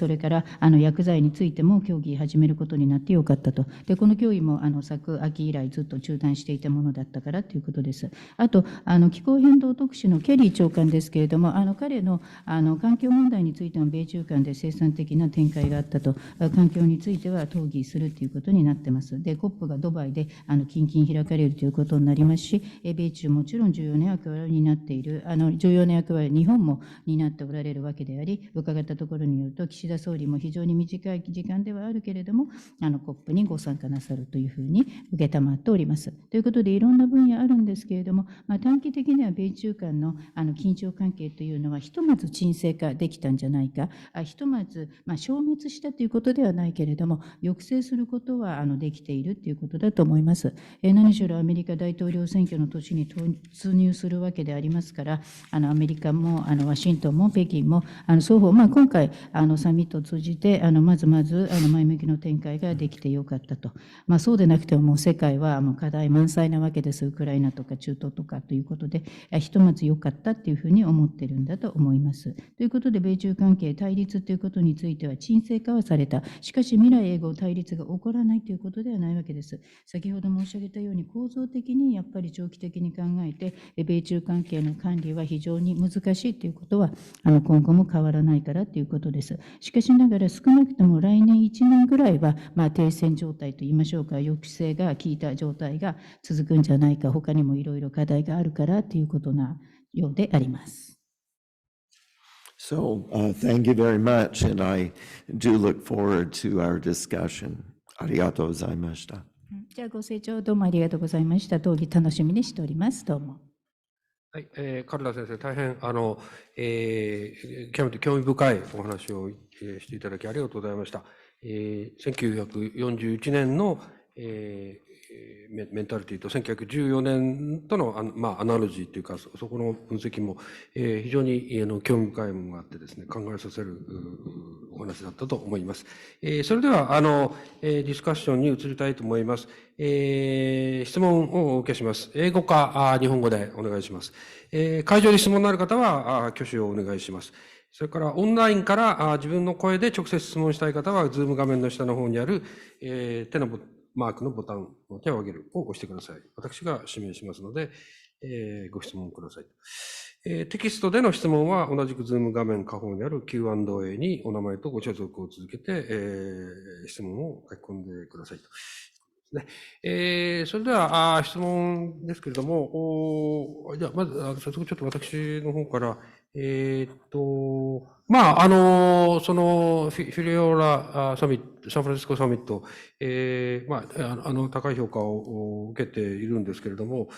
それから薬剤についても協議始めることになってよかったと。で、この協議も昨秋以来ずっと中断していたものだったからということです。あと、気候変動特使のケリー長官ですけれども、彼の環境問題についても米中間で生産的な展開があったと、環境については討議するということになってます。で、COP がドバイで近々開かれるということになりますし、米中もちろん重要な役割になっている、重要な役割、日本も担っておられるわけであり、伺ったところによると、岸田総理も非常に短い時間ではあるけれども、COP にご参加なさるというふうに受けたまっております。ということで、いろんな分野あるんですけれども、短期的には米中間の緊張関係というのは、ひとまず沈静化できたんじゃないか、ひとまず消滅したということではないけれども、抑制することはできているということだと思います。何しろアメリカ大統領選挙の年に突入するわけでありますから、アメリカもワシントンも北京も双方、今回サミットを通じてまず前向きの展開ができてよかったと。そうでなくてももう世界は課題満載なわけです。ウクライナとか中東とかということで、ひとまず良かったというふうに思っているんだと思います。ということで、米中関係対立ということについては沈静化はされた。しかし未来永劫対立が起こらないということではないわけです。先ほど申し上げたように、構造的にやっぱり長期的に考えて、米中関係の管理は非常に難しいということは今後も変わらないからということです。しかしながら少なくとも来年1年ぐらいは停戦状態といいましょうか、抑制が効いた状態が続くんじゃないか、他にもいろいろ課題があるからということなようであります。So, thank you very much, and I do look forward to our discussion. ありがとうございました。じゃあご清聴どうもありがとうございました。討議楽しみにしております。どうも。はい、カルダ先生、大変極めて興味深いお話をしていただきありがとうございました。1941年のメンタリティと1914年とのアナロジーというか、そこの分析も非常に興味深いものがあってですね、考えさせるお話だったと思います。それではディスカッションに移りたいと思います。質問をお受けします。英語か日本語でお願いします。会場に質問のある方は挙手をお願いします。それからオンラインから自分の声で直接質問したい方は、ズーム画面の下の方にある手のマークのボタン、手を挙げるを押してください。私が指名しますので、ご質問ください。テキストでの質問は同じくズーム画面下方にある Q&A にお名前とご所属を続けて、質問を書き込んでくださいと。それでは質問ですけれども、じゃあまず早速ちょっと私の方から、そのフィレオーラサミット、サンフランシスコサミット、高い評価を受けているんですけれども、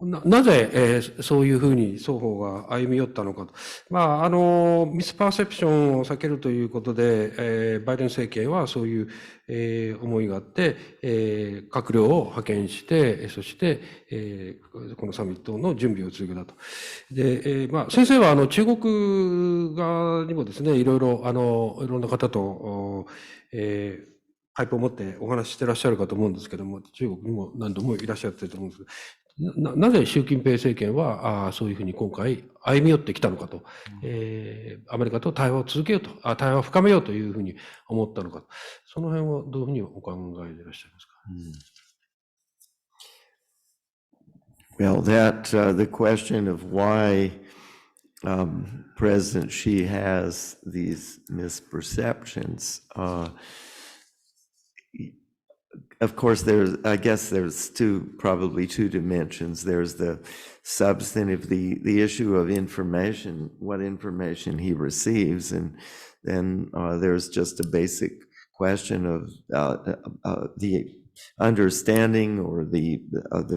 なぜ、そういうふうに双方が歩み寄ったのかと。ミスパーセプションを避けるということで、バイデン政権はそういう、思いがあって、閣僚を派遣して、そして、このサミットの準備を続けたと。で、先生は中国側にもですね、いろんな方と、パイプを持ってお話ししてらっしゃるかと思うんですけども、中国にも何度もいらっしゃってると思うんですけど、なぜ習近平政権はそういうふうに今回歩み寄ってきたのかと、アメリカと対話を続けようと、対話を深めようというふうに思ったのか、その辺はどういうふうにお考えでいらっしゃいますか。Well, the question of why President Xi has these misperceptions, of course, I guess there's probably two dimensions. There's the substantive, the issue of information, what information he receives, and then there's just a basic question of the understanding or the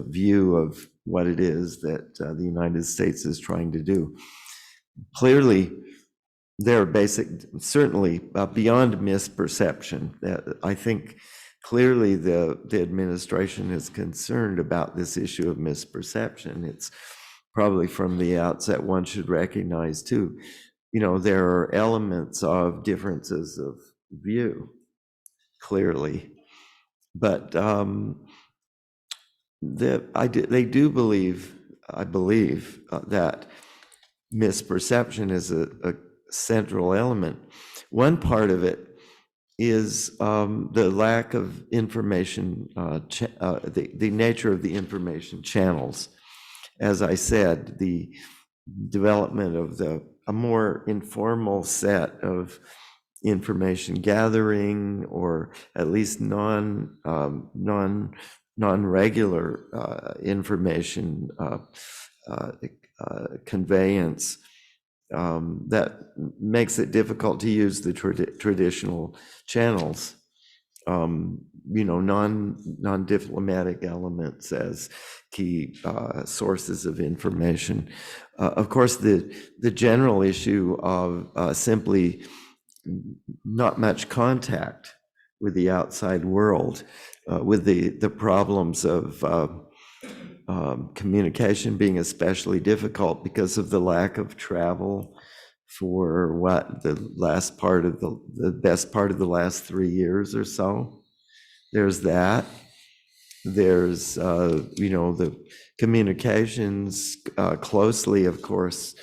view of what it is that the United States is trying to do. Clearly, there are certainly beyond misperception. I think clearly the administration is concerned about this issue of misperception. It's probably from the outset one should recognize too, there are elements of differences of view, clearly. But they do believe, I believe, that misperception is central element. One part of it is the lack of information, the nature of the information channels. As I said, the development of a more informal set of information gathering, or at least non-regular information conveyance that makes it difficult to use the traditional channels. Non-diplomatic elements as key sources of information. Of course, the general issue of simply not much contact with the outside world, with the problems of communication being especially difficult because of the lack of travel for the best part of the last 3 years or so. There's that. There's the communications closely, of course,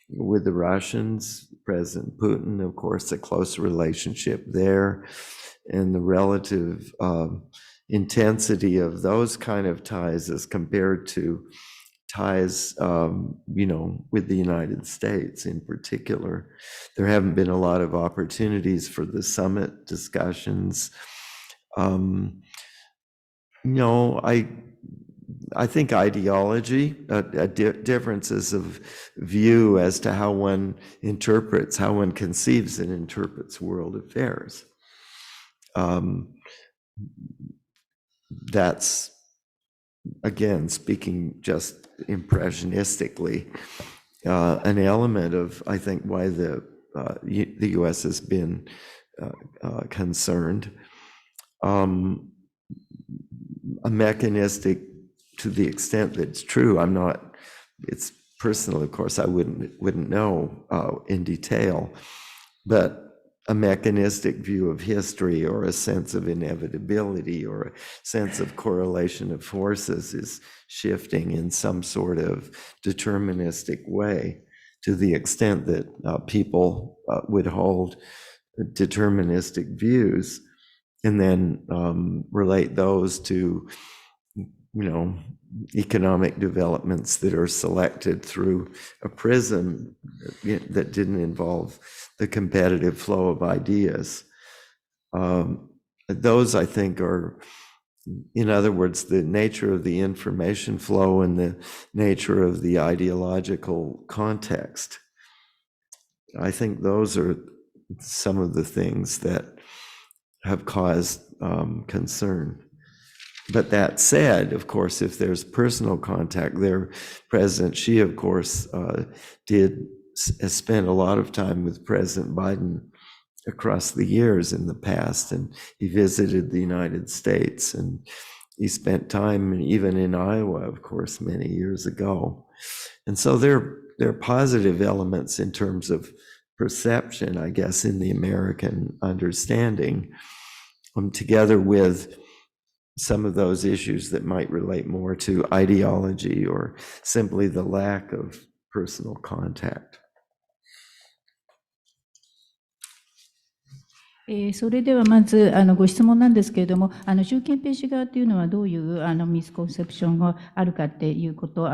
with the Russians, President Putin, of course, a close relationship there, and the relative intensity of those kind of ties as compared to ties, with the United States in particular. There haven't been a lot of opportunities for the summit discussions. I think ideology, differences of view as to how one conceives and interprets world affairs. That's, again, speaking just impressionistically, an element of, I think, why the U.S. has been concerned. A mechanistic, to the extent that it's true, it's personal, of course, I wouldn't know in detail, but a mechanistic view of history, or a sense of inevitability, or a sense of correlation of forces is shifting in some sort of deterministic way, to the extent that people would hold deterministic views and then relate those to economic developments that are selected through a prism that didn't involve the competitive flow of ideas. Those, I think, are, in other words, the nature of the information flow and the nature of the ideological context. I think those are some of the things that have caused concern. But that said, of course, if there's personal contact there, President Xi, of course, has spent a lot of time with President Biden across the years in the past, and he visited the United States, and he spent time even in Iowa, of course, many years ago. And so there are positive elements in terms of perception, I guess, in the American understanding, together with some of those issues that might relate more to ideology or simply the lack of personal contact. それではまずご質問なんですけれども、習近平氏側というのはどういうミスコンセプションがあるかっていうこと、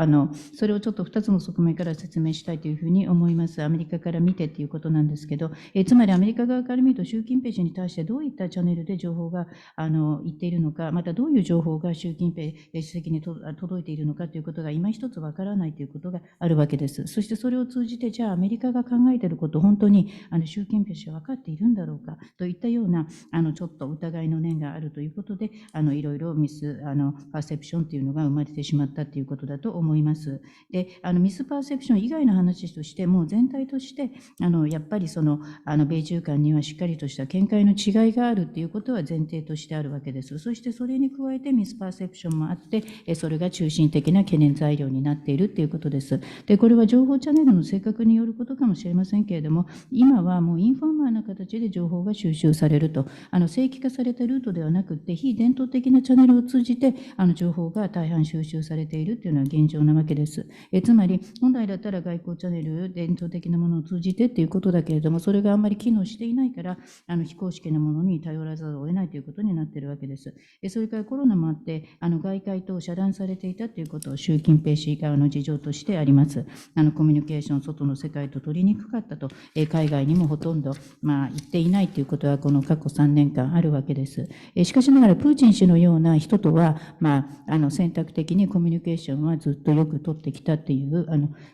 それをちょっと2つの側面から説明したいというふうに思います。アメリカから見てっていうことなんですけど、つまりアメリカ側から見ると習近平氏に対してどういったチャンネルで情報が言っているのか、またどういう情報が習近平主席に届いているのかということが今一つわからないということがあるわけです。そしてそれを通じて、じゃあアメリカが考えていること、本当に習近平氏は分かっているんだろうかといったようなちょっと疑いの念があるということで、いろいろパーセプションというのが生まれてしまったということだと思います。で、ミスパーセプション以外の話として、もう全体としてやっぱり米中間にはしっかりとした見解の違いがあるということは前提としてあるわけです。そしてそれに加えてミスパーセプションもあって、それが中心的な懸念材料になっているということです。で、これは情報チャンネルの性格によることかもしれませんけれども、今はもうインフォーマーな形で情報が収収集されると、正規化されたルートではなくて、非伝統的なチャンネルを通じて、情報が大半収集されているというのは現状なわけです。つまり、本来だったら外交チャンネル、伝統的なものを通じてということだけれども、それがあんまり機能していないから、非公式なものに頼らざるを得ないということになっているわけです。それからコロナもあって、外界と遮断されていたということを習近平氏側の事情としてあります。コミュニケーション、外の世界と取りにくかったと、海外にもほとんど、行っていないということは、この過去3年間あるわけです。しかしながら、プーチン氏のような人とは、選択的にコミュニケーションはずっとよく取ってきたという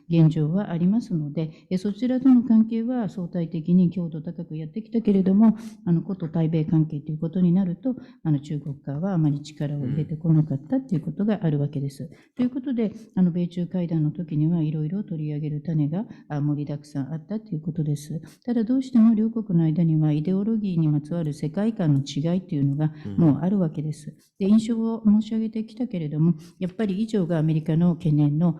現状はありますので、そちらとの関係は相対的に強度高くやってきたけれども、こと対米関係ということになると、中国側はあまり力を入れてこなかったということがあるわけです。ということで、米中会談の時にはいろいろ取り上げる種が盛りだくさんあったということです。ただどうしても両国の間にはイデオロギーにまつわる世界観の違いというのがもうあるわけです。で、印象を申し上げてきたけれども、やっぱり以上がアメリカの懸念の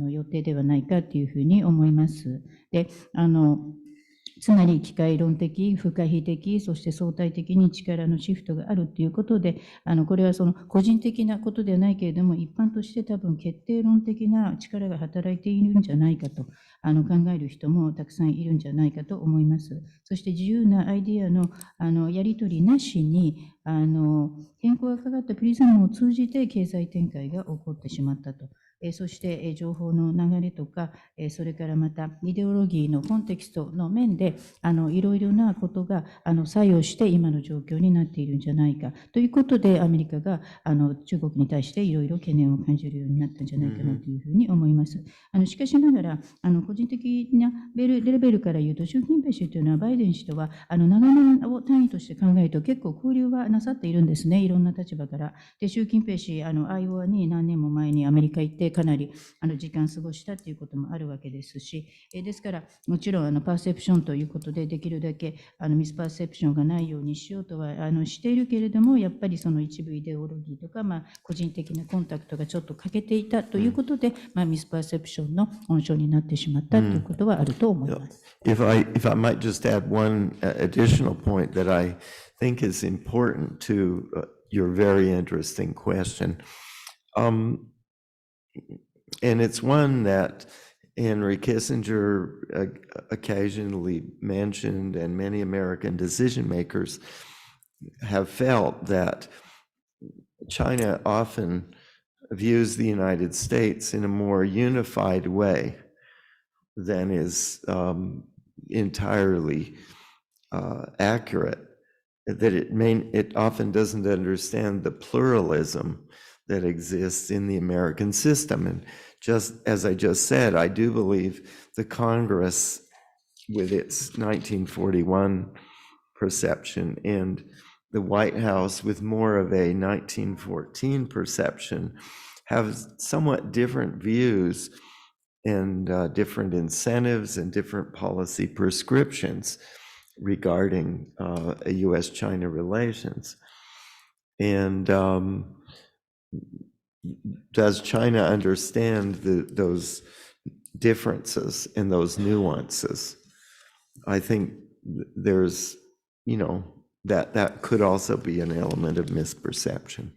予定ではないかというふうに思います。で、つまり機械論的、不可避的、そして相対的に力のシフトがあるということで、これはその個人的なことではないけれども、一般として多分決定論的な力が働いているんじゃないかと考える人もたくさんいるんじゃないかと思います。そして自由なアイディアのやり取りなしに、変更がかかったプリズムを通じて経済展開が起こってしまったと。そして情報の流れとか、それからまたイデオロギーのコンテキストの面でいろいろなことが作用して今の状況になっているんじゃないかということで、アメリカが中国に対していろいろ懸念を感じるようになったんじゃないかなというふうに思います。しかしながら個人的なレベルから言うと、習近平氏というのはバイデン氏とは長年を単位として考えると結構交流はなさっているんですね、いろんな立場から。で、習近平氏アイオワに何年も前にアメリカ行ってかなり時間過ごしたということもあるわけですし、ですからもちろんパーセプションということでできるだけミスパーセプションがないようにしようとはしているけれども、やっぱりその一部イデオロギーとか、個人的なコンタクトがちょっと欠けていたということで、ミスパーセプションの温床になってしまったということはあると思います。If I might just add one additional point that I think is important to your very interesting question. And it's one that Henry Kissinger occasionally mentioned, and many American decision makers have felt that China often views the United States in a more unified way than is entirely accurate, that it often doesn't understand the pluralism that exists in the American system. And just as I just said, I do believe the Congress, with its 1941 perception, and the White House with more of a 1914 perception, have somewhat different views and different incentives and different policy prescriptions regarding U.S.-China relations. And does China understand those differences and those nuances? I think there's, that could also be an element of misperception.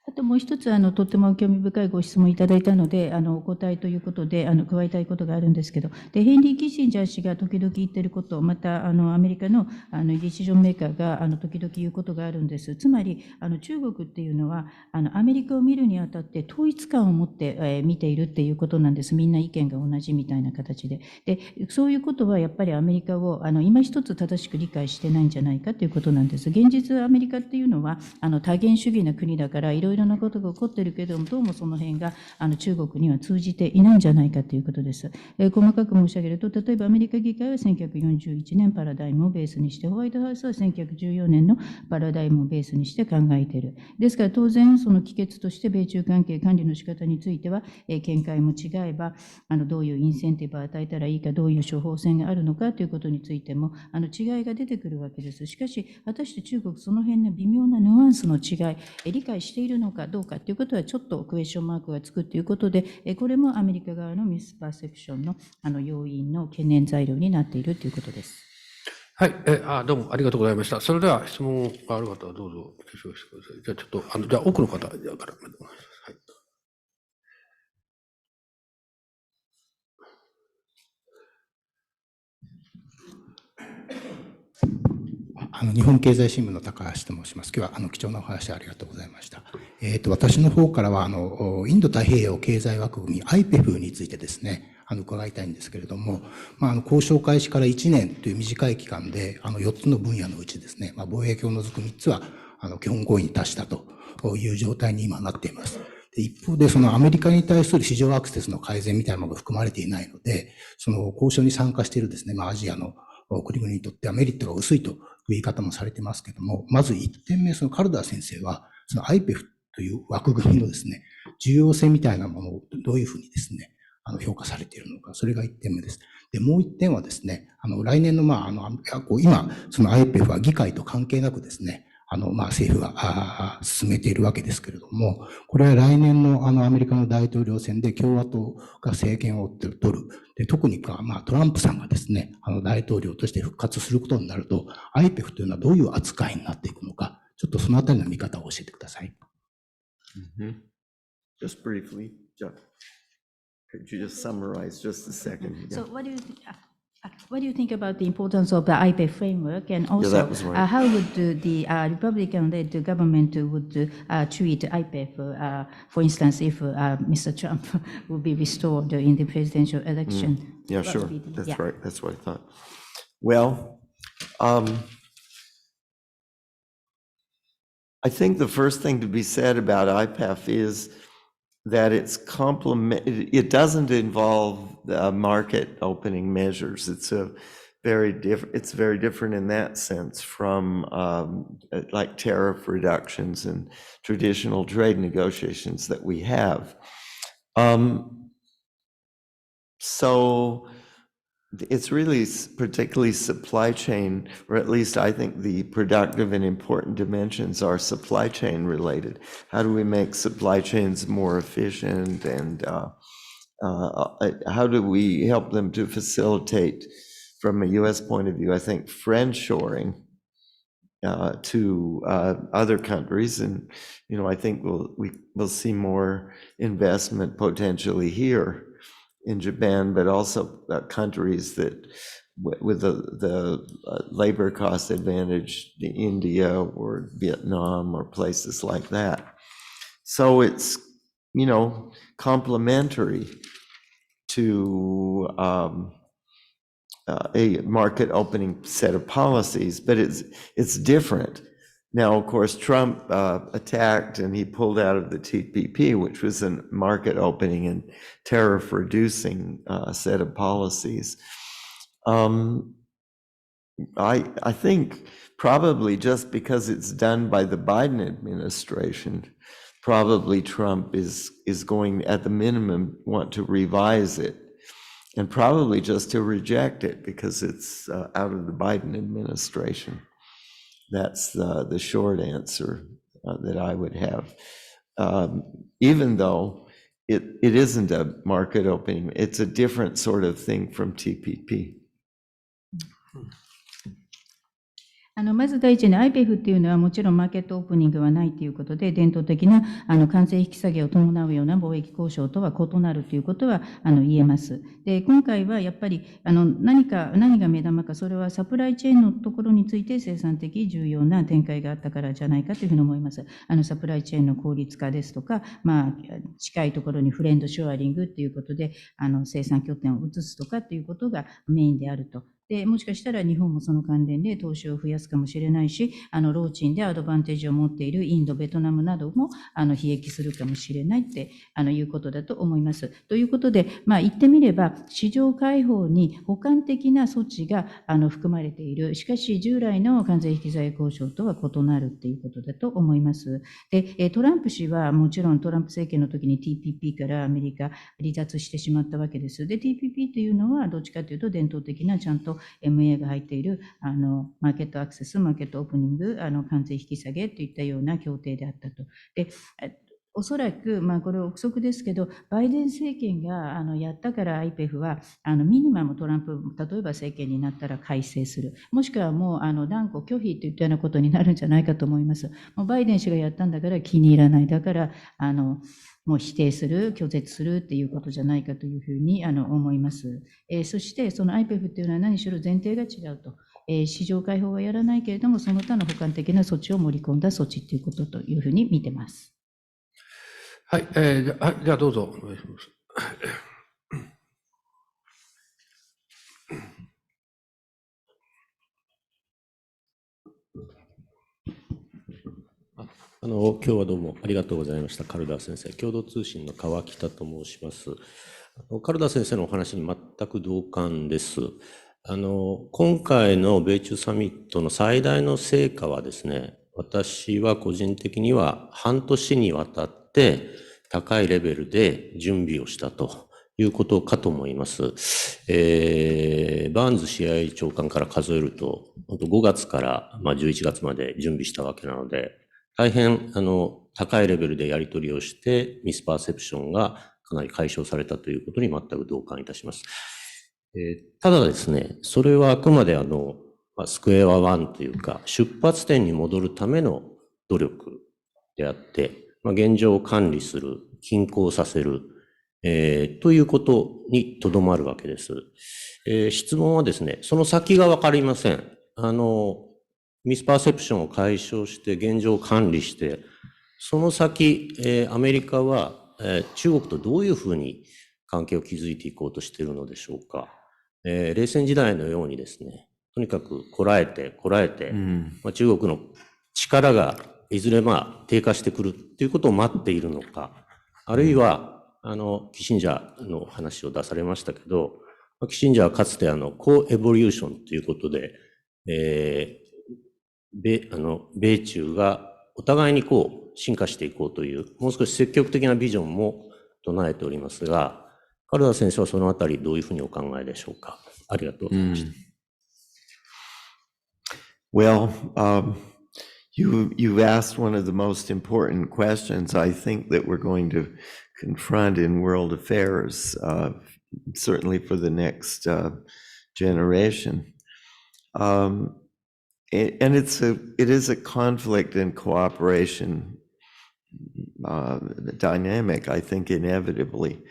あともう一つとっても興味深いご質問いただいたのでお答えということで加えたいことがあるんですけど、でヘンリー・キッシンジャー氏が時々言っていること、またアメリカのディシジョンメーカーが時々言うことがあるんです。つまり中国っていうのはアメリカを見るにあたって統一感を持って、見ているっていうことなんです。みんな意見が同じみたいな形で。でそういうことはやっぱりアメリカを今一つ正しく理解してないんじゃないかということなんです。現実アメリカっていうのは多元主義な国だからいろいろなことが起こっているけれども、どうもその辺が中国には通じていないんじゃないかということです。細かく申し上げると、例えばアメリカ議会は1941年パラダイムをベースにして、ホワイトハウスは1914年のパラダイムをベースにして考えている。ですから当然その帰結として米中関係管理の仕方については、見解も違えばどういうインセンティブを与えたらいいか、どういう処方箋があるのかということについても違いが出てくるわけです。しかし果たして中国その辺の微妙なニュアンスの違い、理解しているのかどうかということはちょっとクエスチョンマークがつくということで、これもアメリカ側のミスパーセプションの要因の懸念材料になっているということです。はい、どうもありがとうございました。それでは質問がある方はどうぞ挙手してください。じゃあちょっと、じゃあ奥の方から。はい。日本経済新聞の高橋と申します。今日は貴重なお話ありがとうございました。私の方からはインド太平洋経済枠組み IPEF についてですね、伺いたいんですけれども、交渉開始から1年という短い期間で4つの分野のうちですね、貿易を除く3つは基本合意に達したという状態に今なっています。で一方で、そのアメリカに対する市場アクセスの改善みたいなものが含まれていないので、その交渉に参加しているですね、アジアの国々にとってはメリットが薄いという言い方もされてますけども、まず1点目、そのカルダー先生は、その IPEF という枠組みのですね、重要性みたいなものをどういうふうにですね、評価されているのか、それが1点目です。で、もう1点はですね、来年の、今、その IPEF は議会と関係なくですね、政府が進めているわけですけれども、これは来年のアメリカの大統領選で共和党が政権を取る。で特にトランプさんがですね、大統領として復活することになると、IPEF というのはどういう扱いになっていくのか、ちょっとそのあたりの見方を教えてください。Just briefly, could you just summarize just a second? So what do you think about the importance of the IPEF framework, and also that was right. How would the Republican-led government would treat IPEF, for instance, if Mr. Trump would be restored in the presidential election? Yeah, sure. That's right. That's what I thought. Well, I think the first thing to be said about IPEF is that it doesn't involve market opening measures. It's very different in that sense from like tariff reductions and traditional trade negotiations that we have. So it's really particularly supply chain, or at least I think the productive and important dimensions are supply chain related. How do we make supply chains more efficient, and how do we help them to facilitate, from a U.S. point of view, I think friendshoring to other countries, and I think we'll see more investment potentially here in Japan, but also countries that with the labor cost advantage, India or Vietnam or places like that. So it's, complementary to a market opening set of policies, but it's different. Now, of course, Trump attacked and he pulled out of the TPP, which was a market opening and tariff reducing set of policies. I think probably just because it's done by the Biden administration, probably Trump is going, at the minimum, want to revise it, and probably just to reject it because it's out of the Biden administration. That's the short answer that I would have. Even though it isn't a market opening, it's a different sort of thing from TPP. まず第一に IPEF っていうのはもちろんマーケットオープニングはないということで、伝統的な関税引き下げを伴うような貿易交渉とは異なるということは言えます。で、今回はやっぱり何が目玉か、それはサプライチェーンのところについて生産的重要な展開があったからじゃないかというふうに思います。サプライチェーンの効率化ですとか、近いところにフレンドショアリングということで生産拠点を移すとかということがメインであると。でもしかしたら日本もその関連で投資を増やすかもしれないし、ローチンでアドバンテージを持っているインド、ベトナムなども利益するかもしれないっていうことだと思います。ということで、言ってみれば市場開放に補完的な措置が含まれている。しかし従来の関税引き下げ交渉とは異なるっていうことだと思います。で、トランプ氏はもちろんトランプ政権の時に TPP からアメリカ離脱してしまったわけです。で、TPP というのはどっちかというと伝統的なちゃんとMA が入っているマーケットアクセス、マーケットオープニング、関税引き下げといったような協定であったと。で、おそらく、これは憶測ですけど、バイデン政権がやったから IPEF はミニマムトランプ、例えば政権になったら改正する、もしくはもう断固拒否といったようなことになるんじゃないかと思います。もうバイデン氏がやったんだから気に入らない、だからもう否定する、拒絶するっていうことじゃないかというふうに思います。そしてその IPEF っていうのは何しろ前提が違うと。市場開放はやらないけれども、その他の補完的な措置を盛り込んだ措置ということというふうに見てます。はい、じゃあどうぞお願いします。今日はどうもありがとうございました。カルダー先生、共同通信の川北と申します。カルダー先生のお話に全く同感です。今回の米中サミットの最大の成果はですね、私は個人的には半年にわたって高いレベルで準備をしたということかと思います。バーンズ CIA 長官から数えると、5月から11月まで準備したわけなので、大変高いレベルでやり取りをして、ミスパーセプションがかなり解消されたということに全く同感いたします。ただですね、それはあくまでスクエアワンというか、出発点に戻るための努力であって、現状を管理する、均衡させる、ということにとどまるわけです。質問はですね、その先がわかりません。ミスパーセプションを解消して現状を管理して、その先、アメリカは、中国とどういうふうに関係を築いていこうとしているのでしょうか。冷戦時代のようにですね、とにかくこらえて、中国の力がいずれ低下してくるっていうことを待っているのか、あるいは、キッシンジャーの話を出されましたけど、キッシンジャーはかつてコーエボリューションということで、米中がお互いに進化していこうという、もう少し積極的なビジョンも唱えておりますが、カルダー先生はそのあたりどういうふうにお考えでしょうか。ありがとうございました。Well, you've asked one of the most important questions I think that we're going to confront in world affairs, certainly for the next generation. And it is a conflict and cooperation dynamic, I think, inevitably.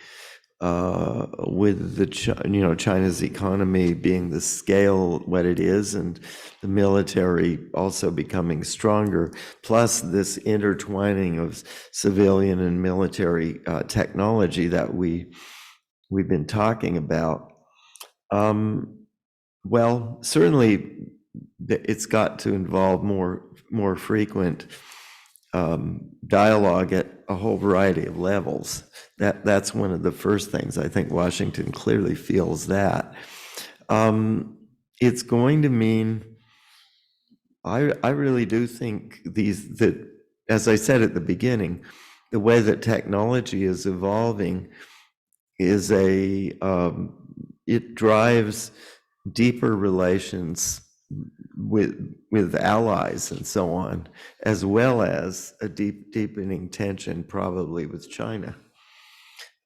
With China's economy being the scale what it is, and the military also becoming stronger, plus this intertwining of civilian and military technology that we've been talking about. Well, certainly it's got to involve more frequent dialogue at a whole variety of levels. That's one of the first things. I think Washington clearly feels that. It's going to mean, I really do think that, as I said at the beginning, the way that technology is evolving is it drives deeper relations with allies and so on, as well as a deepening tension probably with China.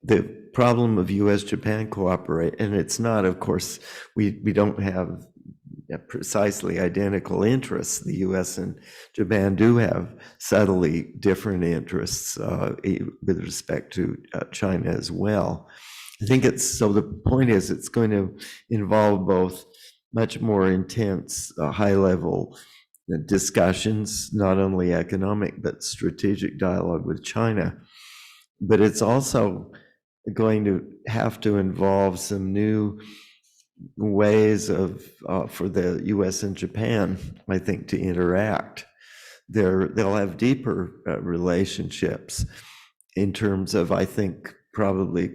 The problem of U.S.-Japan cooperate, and it's not, of course, we don't have precisely identical interests. The U.S. and Japan do have subtly different interests with respect to China as well. I think the point is it's going to involve both much more intense, high-level discussions, not only economic, but strategic dialogue with China. But it's also going to have to involve some new ways for the U.S. and Japan, I think, to interact. They'll have deeper relationships in terms of, I think, probably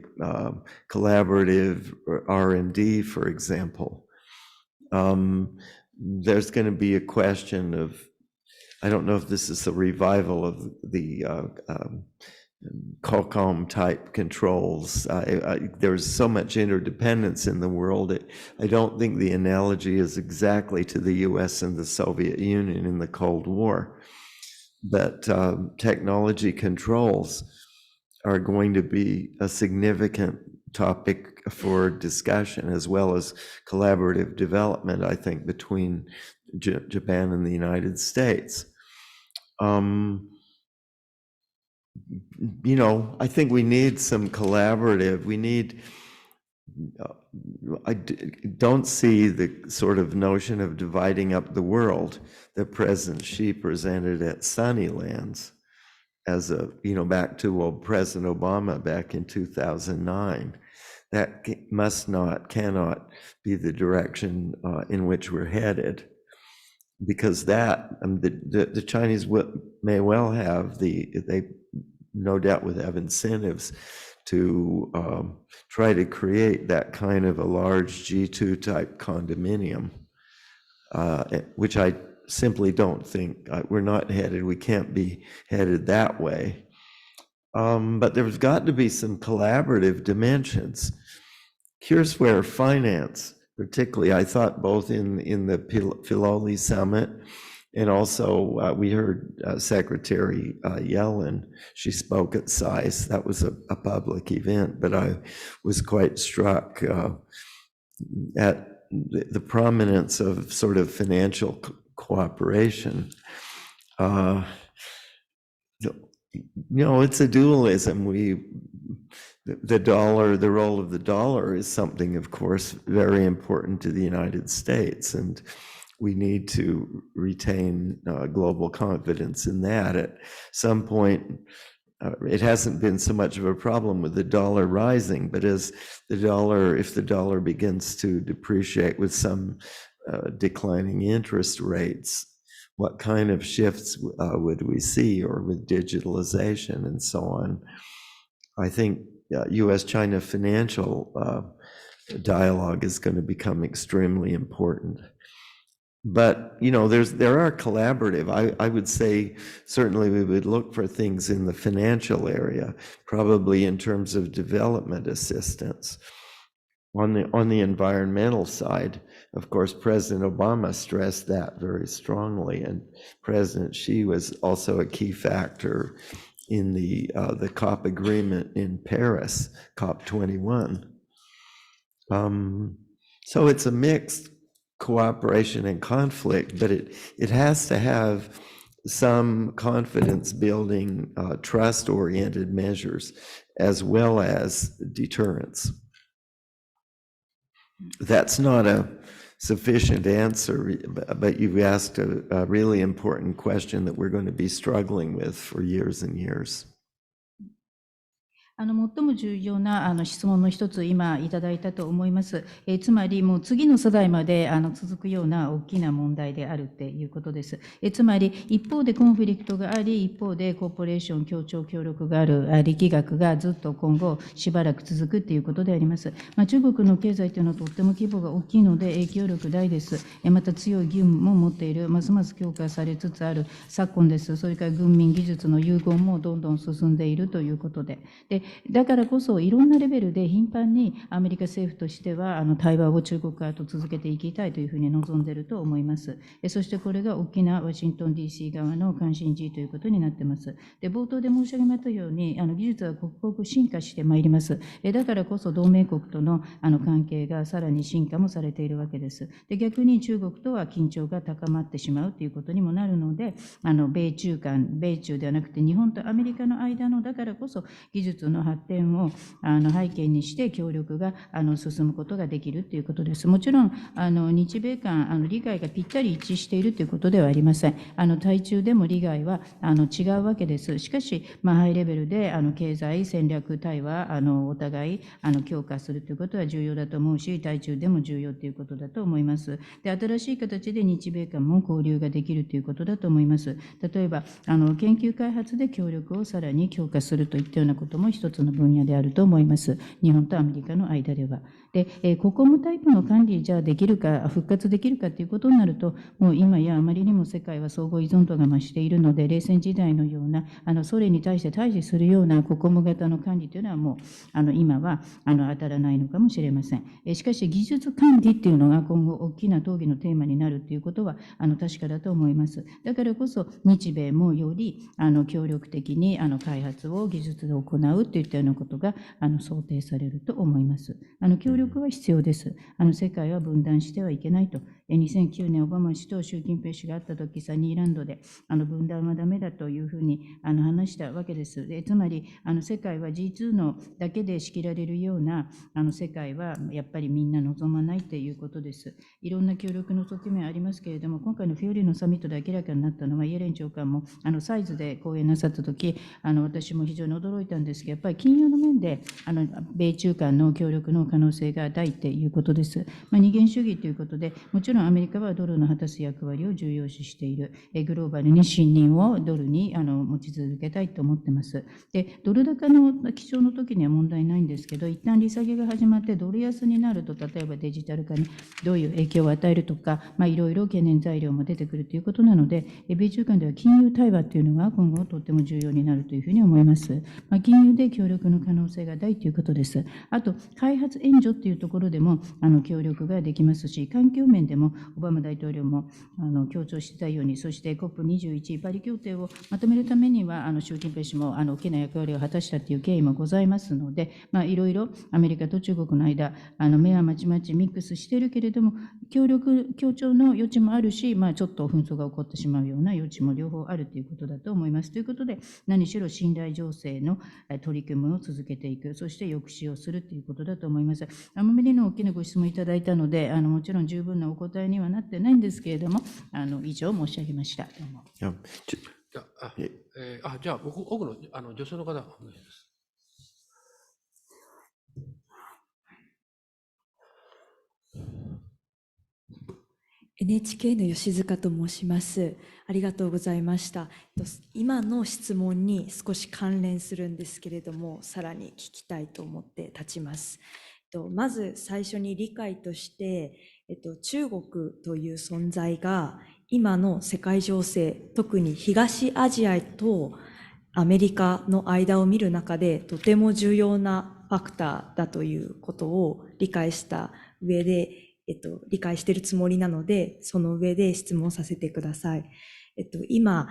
collaborative R&D, for example. There's going to be a question of, I don't know if this is a revival of the Qualcomm type controls. There's so much interdependence in the world. I don't think the analogy is exactly to the US and the Soviet Union in the Cold War. but technology controls are going to be a significant topic for discussion, as well as collaborative development, I think, between Japan and the United States. You know, I think we need some collaborative, I don't see the sort of notion of dividing up the world that President Xi presented at Sunnylands as a, you know, back to President Obama back in 2009. That cannot be the direction in which we're headed, because that the Chinese may well have they no doubt would have incentives to try to create that kind of a large G2 type condominium, which I simply don't think we're not headed. We can't be headed that way. But there's got to be some collaborative dimensions. Here's where finance, particularly, I thought both in the Filoli Summit, and also we heard Secretary Yellen, she spoke at SAIS. That was a public event, but I was quite struck at the prominence of sort of financial cooperation. You know, it's a dualism. The dollar, the role of the dollar is something, of course, very important to the United States, and we need to retain global confidence in that. At some point, it hasn't been so much of a problem with the dollar rising, but as if the dollar begins to depreciate with some declining interest rates, what kind of shifts would we see, or with digitalization and so on? I think U.S.-China financial dialogue is going to become extremely important. But, you know, there are collaborative. I would say certainly we would look for things in the financial area, probably in terms of development assistance. On the environmental side, of course, President Obama stressed that very strongly, and President Xi was also a key factor in the COP agreement in Paris, COP21. So it's a mixed cooperation and conflict, but it has to have some confidence building, trust-oriented measures, as well as deterrence. That's not a sufficient answer, but you've asked a really important question that we're going to be struggling with for years and years. 最も重要な質問の一つ、今いただいたと思います。つまり、もう次の世代まで続くような大きな問題であるということです。つまり、一方でコンフリクトがあり、一方でコーポレーション、協調協力がある力学がずっと今後しばらく続くということであります。中国の経済というのはとっても規模が大きいので影響力大です。また強い義務も持っている、ますます強化されつつある昨今です。それから軍民技術の融合もどんどん進んでいるということで。だからこそいろんなレベルで頻繁にアメリカ政府としては対話を中国側と続けていきたいというふうに望んでいると思います。そしてこれが大きなワシントン DC 側の関心事ということになっています。冒頭で申し上げましたように技術は刻々進化してまいります。だからこそ同盟国との関係がさらに進化もされているわけです。逆に中国とは緊張が高まってしまうということにもなるので、米中ではなくて日本とアメリカの間のだからこそ技術の発展を背景にして協力が進むことができるということです。もちろん日米間利害がぴったり一致しているということではありません。対中でも利害は違うわけです。しかし、ハイレベルで経済戦略対話お互い強化するということは重要だと思うし、対中でも重要ということだと思います。で、新しい形で日米間も交流ができるということだと思います。例えば研究開発で協力をさらに強化するといったようなことも一一つの分野であると思います。日本とアメリカの間では。で、国務タイプの管理じゃできるか、復活できるかということになると、もう今やあまりにも世界は相互依存度が増しているので、冷戦時代のような、ソ連に対して対峙するような国務型の管理というのはもう、今は当たらないのかもしれません。しかし、技術管理っていうのが今後大きな討議のテーマになるということは、確かだと思います。だからこそ、日米もより協力的に開発を技術で行うといったようなことが想定されると思います。協力は必要です。世界は分断してはいけないと。2009年オバマ氏と習近平氏が会ったとき、サニーランドで分断はダメだというふうに話したわけです。つまり世界は G2 のだけで仕切られるような世界はやっぱりみんな望まないということです。いろんな協力の側面ありますけれども、今回のフィオリのサミットで明らかになったのは、イエレン長官もサイズで講演なさったとき、私も非常に驚いたんですが、やっぱり金融の面で米中間の協力の可能性が大ということです。二元主義ということで、もちろんアメリカはドルの果たす役割を重要視している。グローバルに信任をドルに持ち続けたいと思っています。で、ドル高の基調の時には問題ないんですけど、一旦利下げが始まってドル安になると、例えばデジタル化にどういう影響を与えるとか、いろいろ懸念材料も出てくるということなので、米中間では金融対話というのが今後とっても重要になるというふうに思います。金融で協力の可能性が大ということです。あと、開発援助というところでも協力ができますし、環境面でもオバマ大統領も強調していたように、そして COP21 パリ協定をまとめるためには習近平氏も大きな役割を果たしたという経緯もございますので、いろいろアメリカと中国の間目はまちまちミックスしているけれども、協調の余地もあるし、ちょっと紛争が起こってしまうような余地も両方あるということだと思います。ということで、何しろ信頼醸成の取り組みを続けていく、そして抑止をするということだと思います。あまりの大きなご質問いただいたので、もちろん十分なお答えにはなってないんですけれども、以上申し上げました。どうも。じゃあ、奥の女性の方、お願いします。NHK の吉塚と申します。ありがとうございました。今の質問に少し関連するんですけれども、さらに聞きたいと思って立ちます。まず最初に理解として、中国という存在が今の世界情勢、特に東アジアとアメリカの間を見る中でとても重要なファクターだということを理解した上で、理解しているつもりなので、その上で質問させてください。今、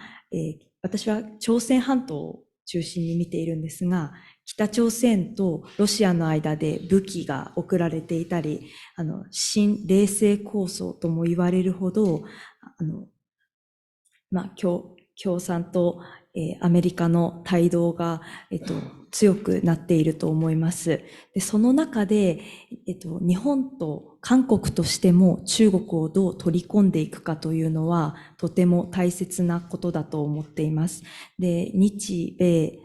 私は朝鮮半島を中心に見ているんですが、北朝鮮とロシアの間で武器が送られていたり、新冷戦構想とも言われるほど、共産とアメリカの態度が、強くなっていると思います。で、その中で、日本と韓国としても中国をどう取り込んでいくかというのはとても大切なことだと思っています。で、日米、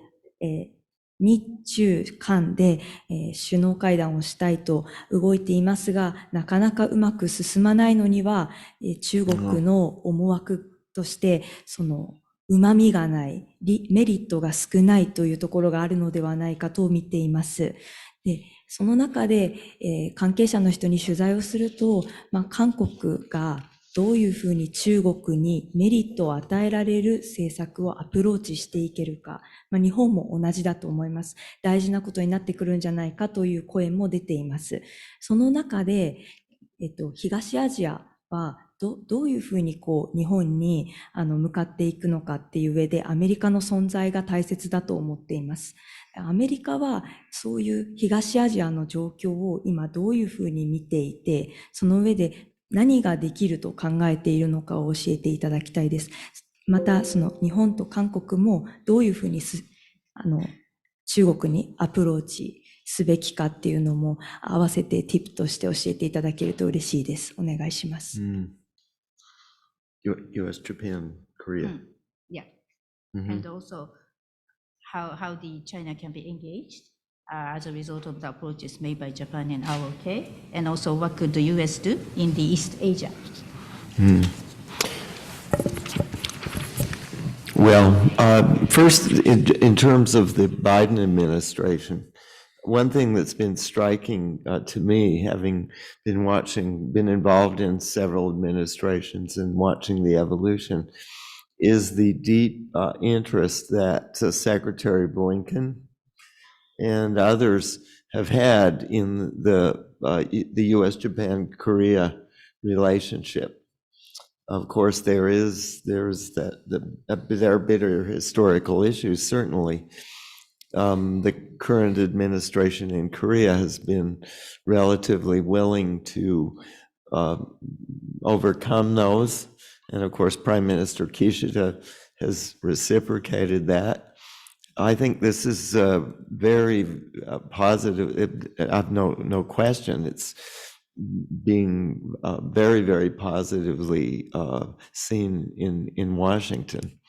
日中韓で、首脳会談をしたいと動いていますが、なかなかうまく進まないのには、中国の思惑として旨味がない、メリットが少ないというところがあるのではないかと見ています。で、その中で、関係者の人に取材をすると、韓国がどういうふうに中国にメリットを与えられる政策をアプローチしていけるか、日本も同じだと思います。大事なことになってくるんじゃないかという声も出ています。その中で、東アジアはどういうふうに日本に向かっていくのかっていう上でアメリカの存在が大切だと思っています。アメリカはそういう東アジアの状況を今どういうふうに見ていて、その上で何ができると考えているのかを教えていただきたいです。また日本と韓国もどういうふうに中国にアプローチすべきかっていうのも合わせて tip として教えていただけると嬉しいです。お願いします。US, Japan, Korea. Yeah. And also how the China can be engaged as a result of the approaches made by Japan and ROK, and also what could the US do in the East Asia? Well, first, in terms of the Biden administration, one thing that's been striking to me, having been involved in several administrations and watching the evolution, is the deep interest that Secretary Blinken and others have had in the U.S.-Japan-Korea relationship. Of course, there are bitter historical issues, certainly. The current administration in Korea has been relatively willing to overcome those. And of course, Prime Minister Kishida has reciprocated that. I think this is very positive. I've no question. It's being very, very positively seen in Washington.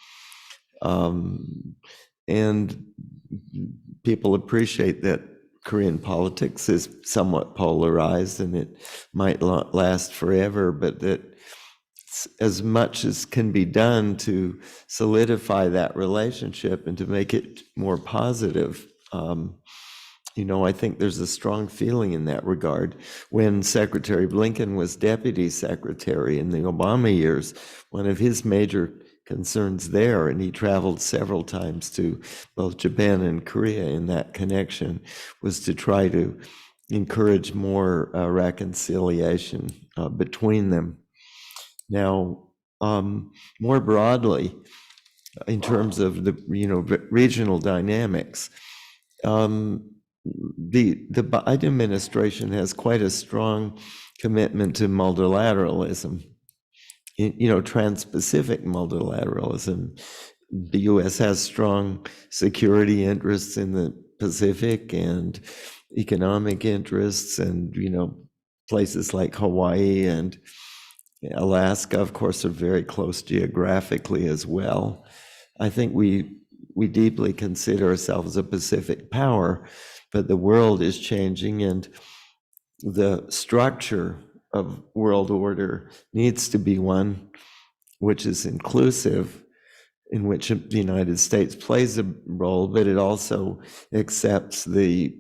And people appreciate that Korean politics is somewhat polarized and it might last forever, but that as much as can be done to solidify that relationship and to make it more positive, I think there's a strong feeling in that regard. When Secretary Blinken was deputy secretary in the Obama years, one of his major concerns there, and he traveled several times to both Japan and Korea in that connection, was to try to encourage more reconciliation between them. Now, more broadly, in terms of the regional dynamics, the Biden administration has quite a strong commitment to multilateralism, trans-Pacific multilateralism. The U.S. has strong security interests in the Pacific and economic interests, and places like Hawaii and Alaska, of course, are very close geographically as well. I think we deeply consider ourselves a Pacific power, but the world is changing, and the structure of world order needs to be one which is inclusive, in which the United States plays a role, but it also accepts the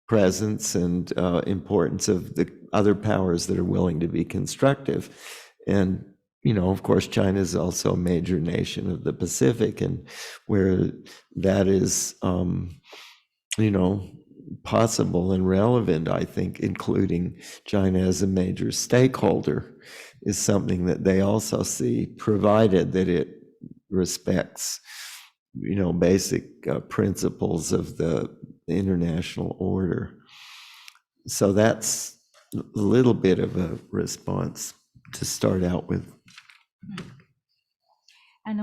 presence and importance of the other powers that are willing to be constructive. And of course, China is also a major nation of the Pacific, and where that is, possible and relevant, I think, including China as a major stakeholder, is something that they also see, provided that it respects, basic principles of the international order. So that's a little bit of a response to start out with.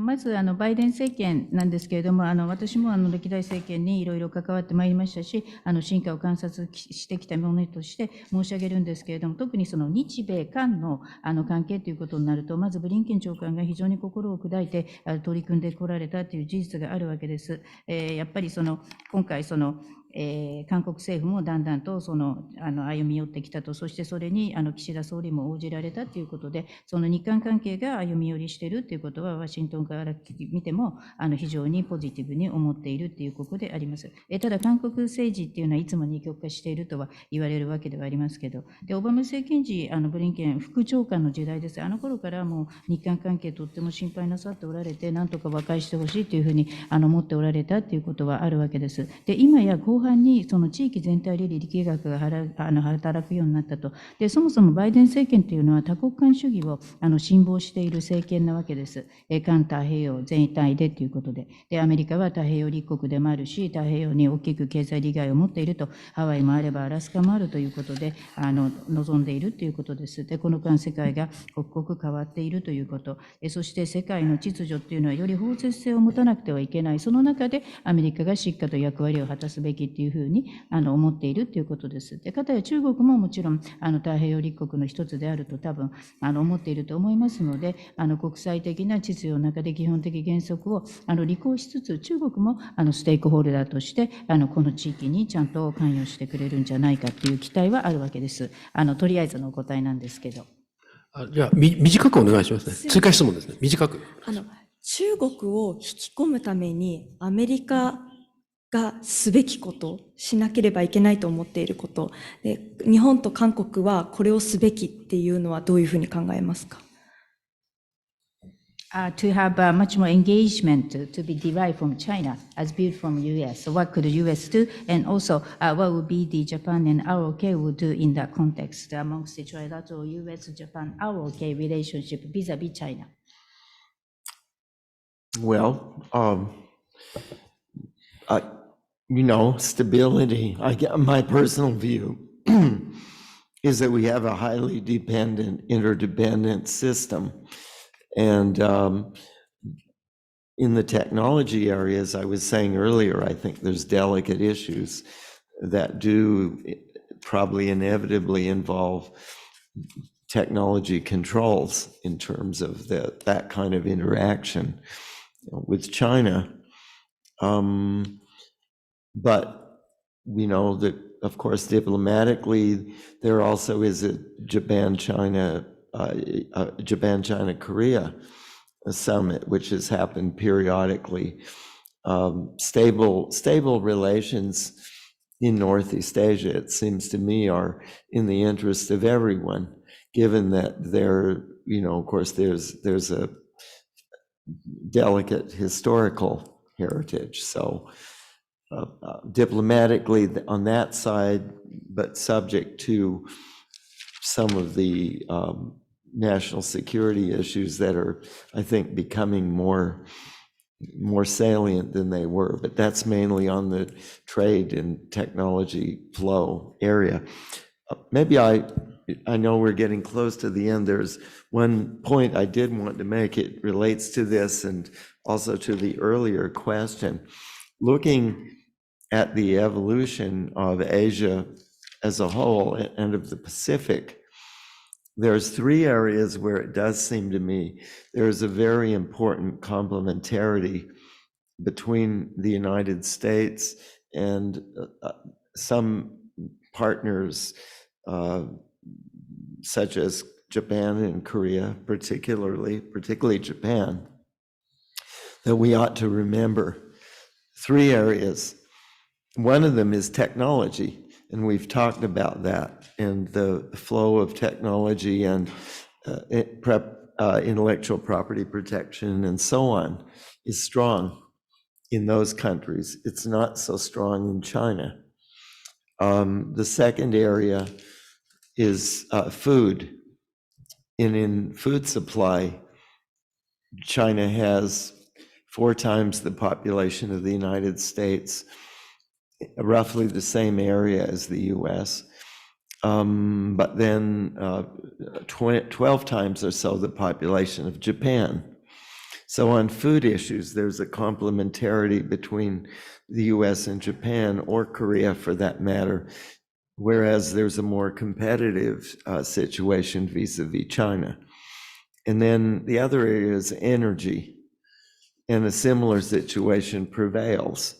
まずバイデン政権なんですけれども、私も歴代政権にいろいろ関わってまいりましたし、進化を観察してきたものとして申し上げるんですけれども、特にその日米韓の関係ということになると、まずブリンケン長官が非常に心を砕いて取り組んでこられたという事実があるわけです。やっぱり今回韓国政府もだんだんと歩み寄ってきたと、そしてそれに岸田総理も応じられたということで、その日韓関係が歩み寄りしているということは、ワシントンから見ても非常にポジティブに思っているということであります。ただ、韓国政治っていうのはいつも二極化しているとは言われるわけではありますけど、でオバマ政権時、ブリンケン副長官の時代です。あの頃からもう日韓関係とっても心配なさっておられて、なんとか和解してほしいというふうに思っておられたということはあるわけです。で、今や後半にその地域全体で力学が働くようになったと。で、そもそもバイデン政権というのは多国間主義を信望している政権なわけです。環太平洋全体でということで。で、アメリカは太平洋立国でもあるし、太平洋に大きく経済利害を持っていると、ハワイもあればアラスカもあるということで、望んでいるということです。で、この間世界が刻々変わっているということ。そして世界の秩序というのはより包摂性を持たなくてはいけない。その中でアメリカがしっかりと役割を果たすべきというふうに思っているということです。で、かたや中国ももちろん太平洋立国の一つであると多分思っていると思いますので、国際的な秩序の中で基本的原則を履行しつつ、中国もステークホルダーとしてこの地域にちゃんと関与してくれるんじゃないかという期待はあるわけです。とりあえずのお答えなんですけど。じゃあ短くお願いしますね。追加質問ですね。短く。中国を引き込むためにアメリカがすべきこと、しなければいけないと思っていること、で日本と韓国はこれをすべきっていうのはどういうふうに考えますか？To have much more engagement to be derived from China as viewed from US. So what could the US do? And also, what would be the Japan and ROK would do in that context amongst the trilateral US-Japan ROK relationship vis-a-vis China? Well, stability. My personal view is that we have a highly dependent, interdependent system. And in the technology areas, I was saying earlier, I think there's delicate issues that do probably inevitably involve technology controls in terms of that kind of interaction with China. But we know that, of course, diplomatically, there also is a Japan-China Korea summit, which has happened periodically. Stable relations in Northeast Asia, it seems to me, are in the interest of everyone, given that of course, there's a delicate historical heritage. So diplomatically on that side, but subject to some of the national security issues that are, I think, becoming more salient than they were. But that's mainly on the trade and technology flow area. Maybe I know we're getting close to the end. There's one point I did want to make. It relates to this and also to the earlier question. Looking at the evolution of Asia as a whole and of the Pacific, there's three areas where it does seem to me there's a very important complementarity between the United States and some partners, such as Japan and Korea, particularly Japan, that we ought to remember. Three areas. One of them is technology. And we've talked about that, and the flow of technology and intellectual property protection and so on is strong in those countries. It's not so strong in China. The second area is food. And in food supply, China has 4 times the population of the United States, roughly the same area as the US, but then 12 times or so the population of Japan. So on food issues, there's a complementarity between the US and Japan, or Korea for that matter, whereas there's a more competitive situation vis-a-vis China. And then the other area is energy, and a similar situation prevails.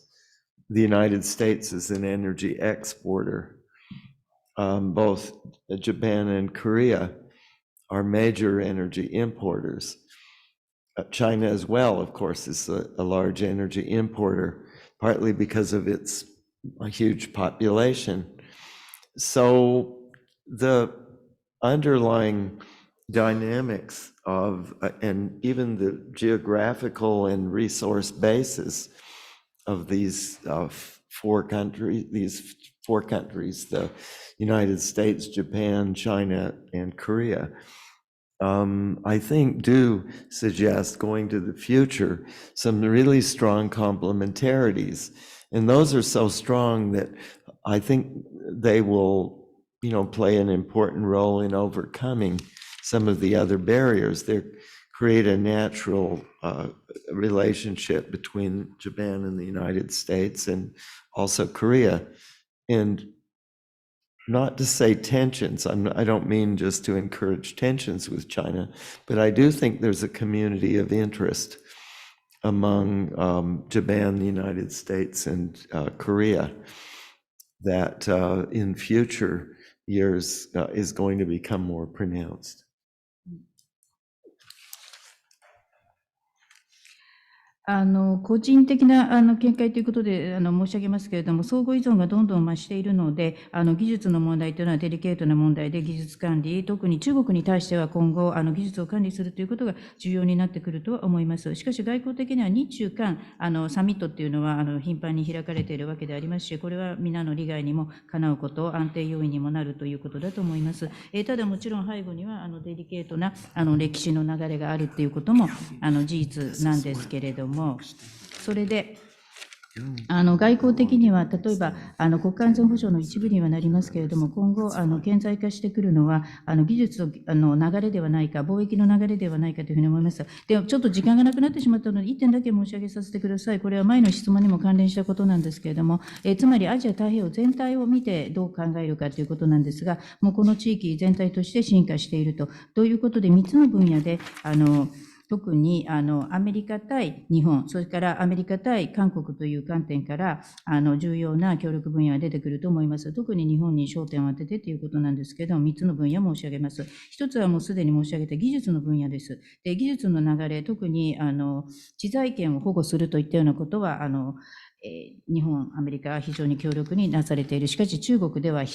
The United States is an energy exporter. Both Japan and Korea are major energy importers. China as well, of course, is a large energy importer, partly because of its huge population. So the underlying dynamics of, and even the geographical and resource basis of these 4 countries, the United States, Japan, China, and Korea, I think do suggest going to the future some really strong complementarities. And those are so strong that I think they will, play an important role in overcoming some of the other barriers. They create a natural relationship between Japan and the United States, and also Korea. And not to say tensions, I don't mean just to encourage tensions with China, but I do think there's a community of interest among Japan, the United States, and Korea that in future years is going to become more pronounced. 個人的な見解ということで申し上げますけれども、相互依存がどんどん増しているので、技術の問題というのはデリケートな問題で、技術管理、特に中国に対しては今後、技術を管理するということが重要になってくるとは思います。しかし、外交的には日中韓サミットっていうのは頻繁に開かれているわけでありますし、これは皆の利害にもかなうこと、安定要因にもなるということだと思います。ただもちろん背後にはデリケートな歴史の流れがあるということも事実なんですけれども、それで外交的には、例えば国家安全保障の一部にはなりますけれども、今後顕在化してくるのは技術の流れではないか、貿易の流れではないかというふうに思います。ではちょっと時間がなくなってしまったので、1点だけ申し上げさせてください。これは前の質問にも関連したことなんですけれども、つまりアジア太平洋全体を見てどう考えるかということなんですが、もうこの地域全体として進化しているということで、3つの分野で特にアメリカ対日本、それからアメリカ対韓国という観点から重要な協力分野が出てくると思います。特に日本に焦点を当ててということなんですけれども、3つの分野申し上げます。1つはもうすでに申し上げた技術の分野です。で、技術の流れ、特に知財権を保護するといったようなことは日本、アメリカは非常に強力になされている。しかし中国では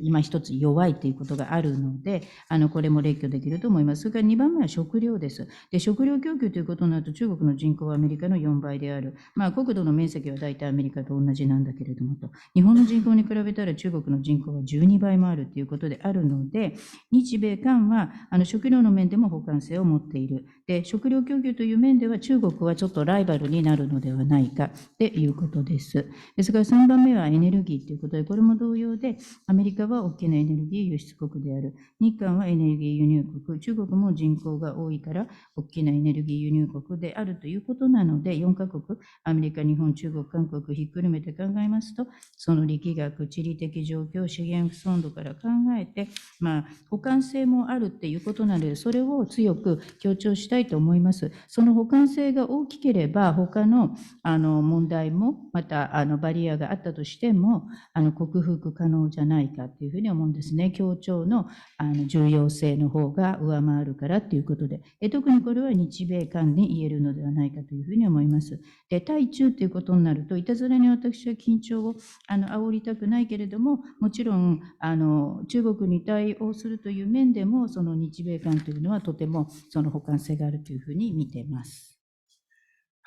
今一つ弱いということがあるので、これも列挙できると思います。それから2番目は食料です。で、食料供給ということになると中国の人口はアメリカの4倍である。国土の面積は大体アメリカと同じなんだけれどもと。日本の人口に比べたら中国の人口は12倍もあるということであるので、日米韓は食料の面でも補完性を持っている。で、食料供給という面では中国はちょっとライバルになるのではないかっていうことです。ですから3番目はエネルギーということで、これも同様で、アメリカは大きなエネルギー輸出国である。日韓はエネルギー輸入国。中国も人口が多いから大きなエネルギー輸入国であるということなので、4カ国、アメリカ、日本、中国、韓国ひっくるめて考えますと、その力学、地理的状況、資源不存度から考えて、補完性もあるっていうことなので、それを強く強調したいと思います。その補完性が大きければ、他の問題も、またバリアがあったとしても克服可能じゃないかというふうに思うんですね。協調の重要性の方が上回るからということで、特にこれは日米韓に言えるのではないかというふうに思います。で、対中ということになると、いたずらに私は緊張を煽りたくないけれども、もちろん中国に対応するという面でも、その日米韓というのはとてもその補完性があるというふうに見ています。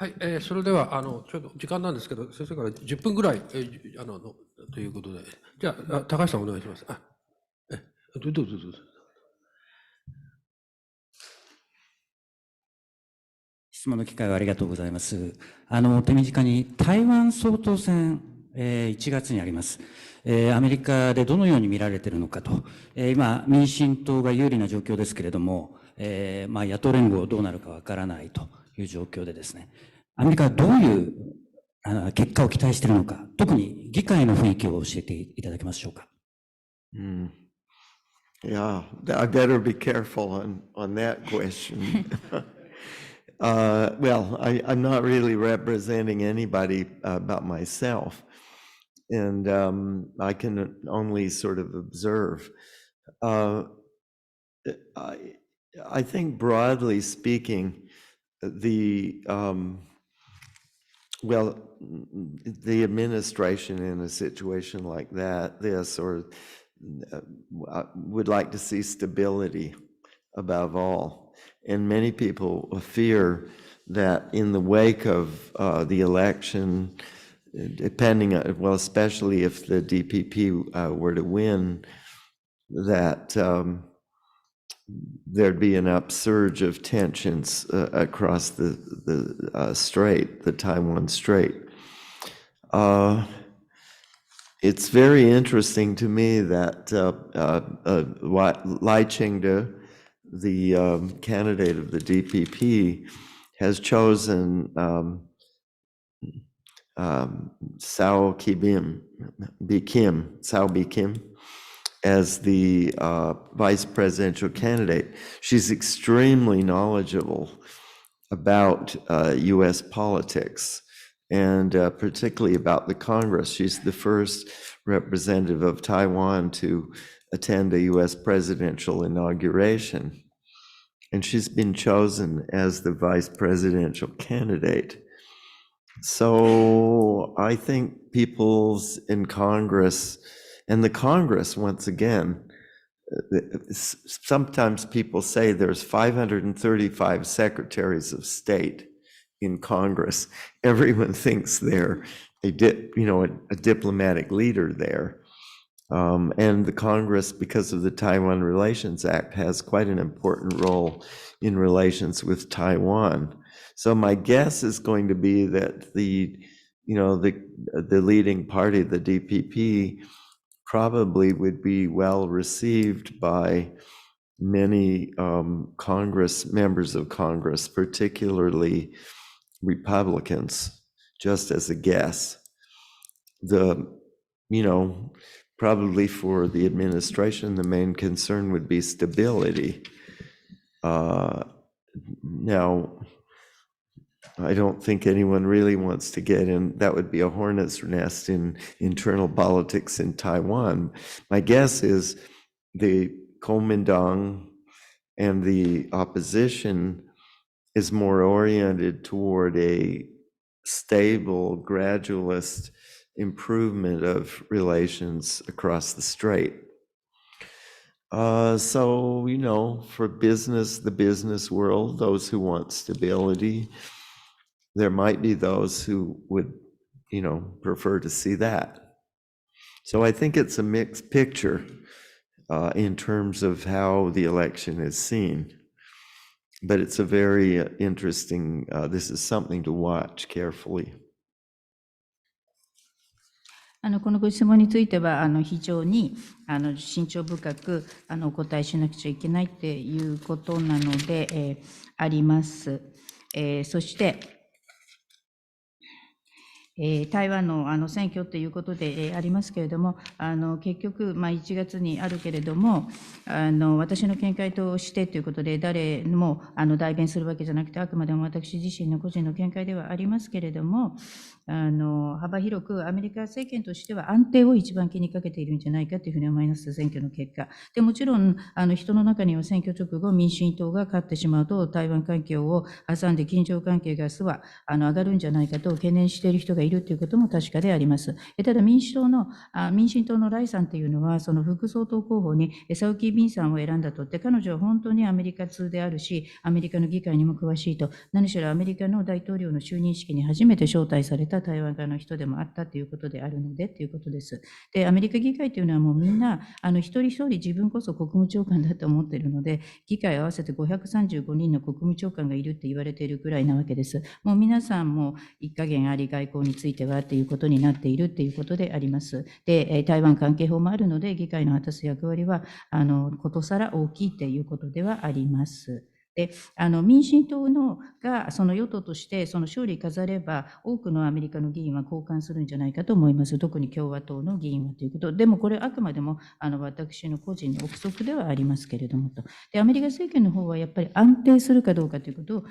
はい、それではちょっと時間なんですけど、先生から10分ぐらい、ということで、じゃあ、高橋さんお願いします。どうぞ。質問の機会をありがとうございます。手短に台湾総統選、1月にあります。アメリカでどのように見られているのかと。今、民進党が有利な状況ですけれども、野党連合どうなるかわからないという状況でですね、アメリカはどういう結果を期待しているのか、特に議会の雰囲気を教えていただけますでしょうか。Yeah, I better be careful on that question. Well, I'm not really representing anybody but myself, and I can only sort of observe. I think broadly speaking, the administration in a situation like this would like to see stability above all. And many people fear that in the wake of the election, especially if the DPP were to win, that there'd be an upsurge of tensions across the strait, the Taiwan Strait. It's very interesting to me that Lai Ching-te, the candidate of the DPP, has chosen Sao Bi-kim as the vice presidential candidate. She's extremely knowledgeable about U.S. politics, and particularly about the Congress. She's the first representative of Taiwan to attend a U.S. presidential inauguration. And she's been chosen as the vice presidential candidate. So I think people's in Congress, and the Congress, once again, sometimes people say there's 535 secretaries of state in Congress. Everyone thinks they're a diplomatic leader there. And the Congress, because of the Taiwan Relations Act, has quite an important role in relations with Taiwan. So my guess is going to be that the leading party, the DPP, probably would be well received by many members of Congress, particularly Republicans, just as a guess. Probably for the administration, the main concern would be stability. Now, I don't think anyone really wants to get in. That would be a hornet's nest in internal politics in Taiwan. My guess is the Kuomintang and the opposition is more oriented toward a stable, gradualist improvement of relations across the strait. So, for business, the business world, those who want stability, there might be those who would, prefer to see that. So I think it's a mixed picture in terms of how the election is seen. But it's a very interesting, this is something to watch carefully. このご質問については、非常に慎重深くお答えしなくちゃいけないということなので、あります。そして、台湾の選挙ということでありますけれども、結局、1月にあるけれども、私の見解としてということで、誰も代弁するわけじゃなくて、あくまでも私自身の個人の見解ではありますけれども、幅広くアメリカ政権としては安定を一番気にかけているんじゃないかというふうに思います、選挙の結果。でもちろん、人の中には選挙直後、民進党が勝ってしまうと、台湾環境を挟んで緊張関係が上がるんじゃないかと懸念している人がいるということも確かであります。ただ民進党のライさんというのは、その副総統候補にサウキー・ビンさんを選んだとって、彼女は本当にアメリカ通であるし、アメリカの議会にも詳しいと、何しろアメリカの大統領の就任式に初めて招待された台湾側の人でもあったということであるのでということです。で、アメリカ議会というのはもうみんな一人一人自分こそ国務長官だと思っているので、議会合わせて535人の国務長官がいるって言われているくらいなわけです。もう皆さんも一加減あり外交についてはということになっているということであります。で、台湾関係法もあるので、議会の果たす役割はことさら大きいということではあります。で、民進党がその与党としてその勝利飾れば、多くのアメリカの議員は交換するんじゃないかと思います。特に共和党の議員はということ。でもこれあくまでも私の個人の憶測ではありますけれどもと。で、アメリカ政権の方はやっぱり安定するかどうかということを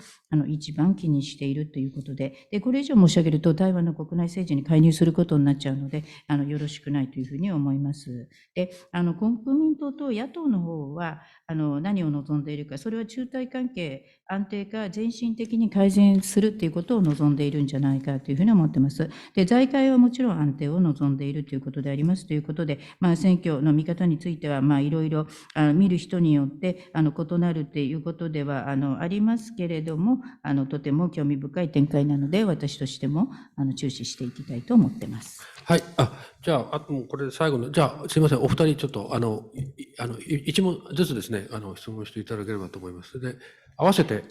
一番気にしているということで、これ以上申し上げると台湾の国内政治に介入することになっちゃうので、よろしくないというふうに思います。で、国民党と野党の方は何を望んでいるか、それは中台関係安定化、全身的に改善するということを望んでいるんじゃないかというふうに思っています。で、財界はもちろん安定を望んでいるということでありますということで、選挙の見方についてはいろいろ見る人によって異なるということではありますけれども、とても興味深い展開なので、私としても注視していきたいと思っています。はい。じゃあ、あともうこれで最後の、じゃあ、すいません。お二人ちょっと、一問ずつですね、質問していただければと思います。で、合わせて、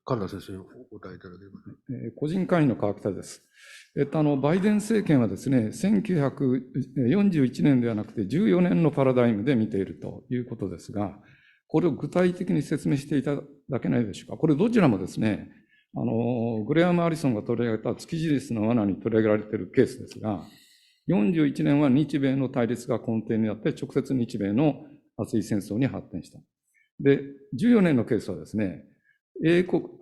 カルダ先生にお答えいただければ。個人会員の川北です。バイデン政権はですね、1941年ではなくて14年のパラダイムで見ているということですが、これを具体的に説明していただけないでしょうか。これどちらもですね、グレアム・アリソンが取り上げた月印の罠に取り上げられているケースですが、41年は日米の対立が根底にあって、直接日米の熱い戦争に発展した。で、14年のケースはですね、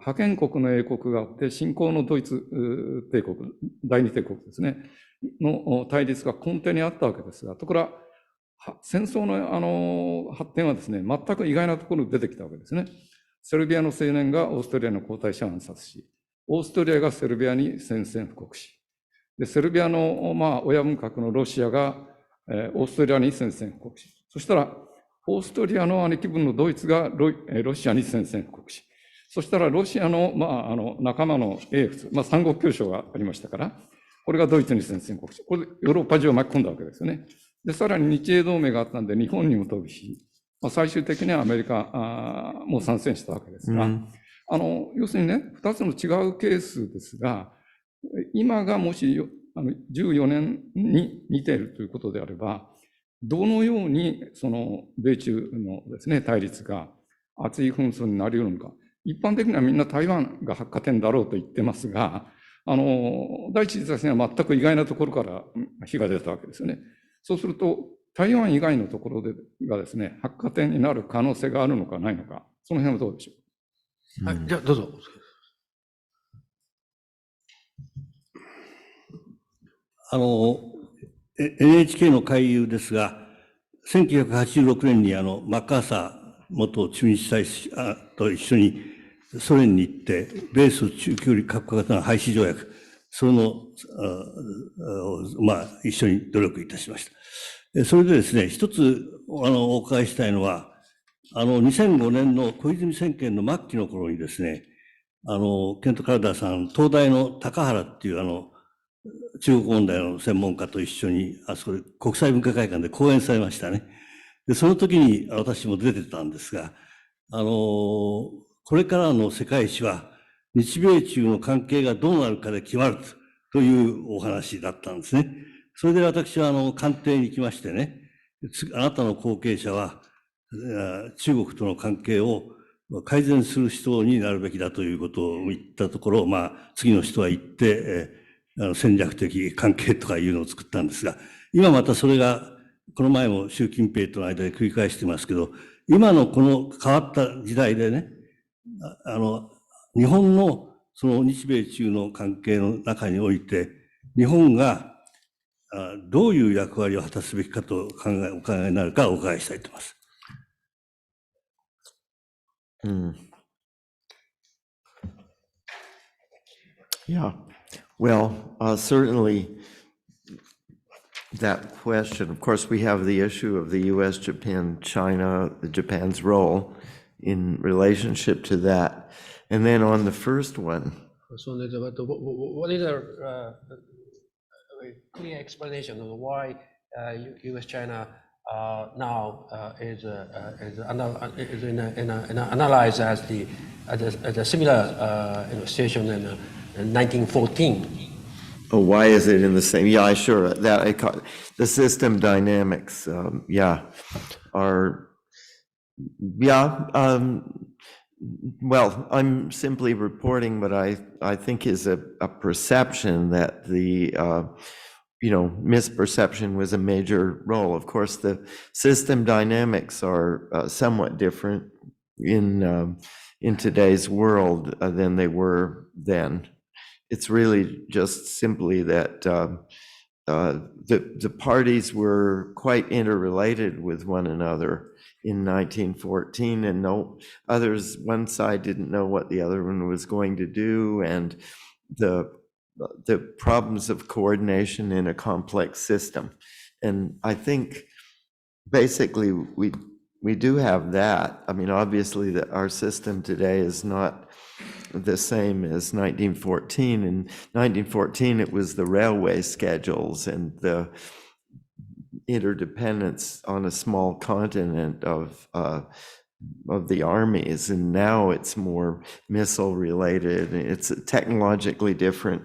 覇権国の英国があって、新興のドイツ帝国、第二帝国ですね、の対立が根底にあったわけですが、ところが、戦争の発展はですね、全く意外なところに出てきたわけですね。セルビアの青年がオーストリアの皇太子を暗殺し、オーストリアがセルビアに宣戦布告し、でセルビアの、親分格のロシアが、オーストリアに宣戦布告し、そしたら、オーストリアの兄貴分のドイツがロシアに宣戦布告し、そしたらロシアの、仲間の英仏、三国協商がありましたから、これがドイツに宣戦布告し、これでヨーロッパ中を巻き込んだわけですよね。で、さらに日英同盟があったんで、日本にも飛び火、最終的にはアメリカも参戦したわけですが、要するにね、二つの違うケースですが、今がもし14年に似ているということであれば、どのようにその米中のですね、対立が熱い紛争になり得るのか。一般的にはみんな台湾が発火点だろうと言ってますが、第一次大戦は全く意外なところから火が出たわけですよね。そうすると、台湾以外のところがですね、発火点になる可能性があるのかないのか、その辺はどうでしょう。はい、じゃあどうぞ。NHK の回遊ですが、1986年にマッカーサー元駐日大使と一緒にソ連に行って、米ソ中距離核型の廃止条約、それの、一緒に努力いたしました。それでですね、一つお伺いしたいのは、2005年の小泉政権の末期の頃にですね、ケント・カルダーさん、東大の高原っていう中国問題の専門家と一緒に、あそこで国際文化会館で講演されましたね。で、その時に私も出てたんですが、これからの世界史は、日米中の関係がどうなるかで決まるというお話だったんですね。それで私は官邸に行きましてね、あなたの後継者は、中国との関係を改善する人になるべきだということを言ったところ、次の人は言って、戦略的関係とかいうのを作ったんですが、今またそれが、この前も習近平との間で繰り返してますけど、今のこの変わった時代でね、日本のその日米中の関係の中において、日本がどういう役割を果たすべきかとお考えになるかお伺いしたいと思います。Yeah. Well, certainly that question, of course, we have the issue of the U.S., Japan, China, Japan's role in relationship to that. And then on the first one. So what is a clear explanation of why U.S.-China now is analyzed as a similar situation in 1914? Oh, why is it in the same? Yeah, sure. That I caught the system dynamics. Well, I'm simply reporting what I think is a perception that the misperception was a major role. Of course, the system dynamics are somewhat different in today's world than they were then. It's really just simply that the parties were quite interrelated with one another in 1914, and one side didn't know what the other one was going to do, and the problems of coordination in a complex system. And I think basically we do have that. I mean, obviously that our system today is not the same as 1914. In 1914, it was the railway schedules and the interdependence on a small continent of the armies, and now it's more missile related. It's technologically different.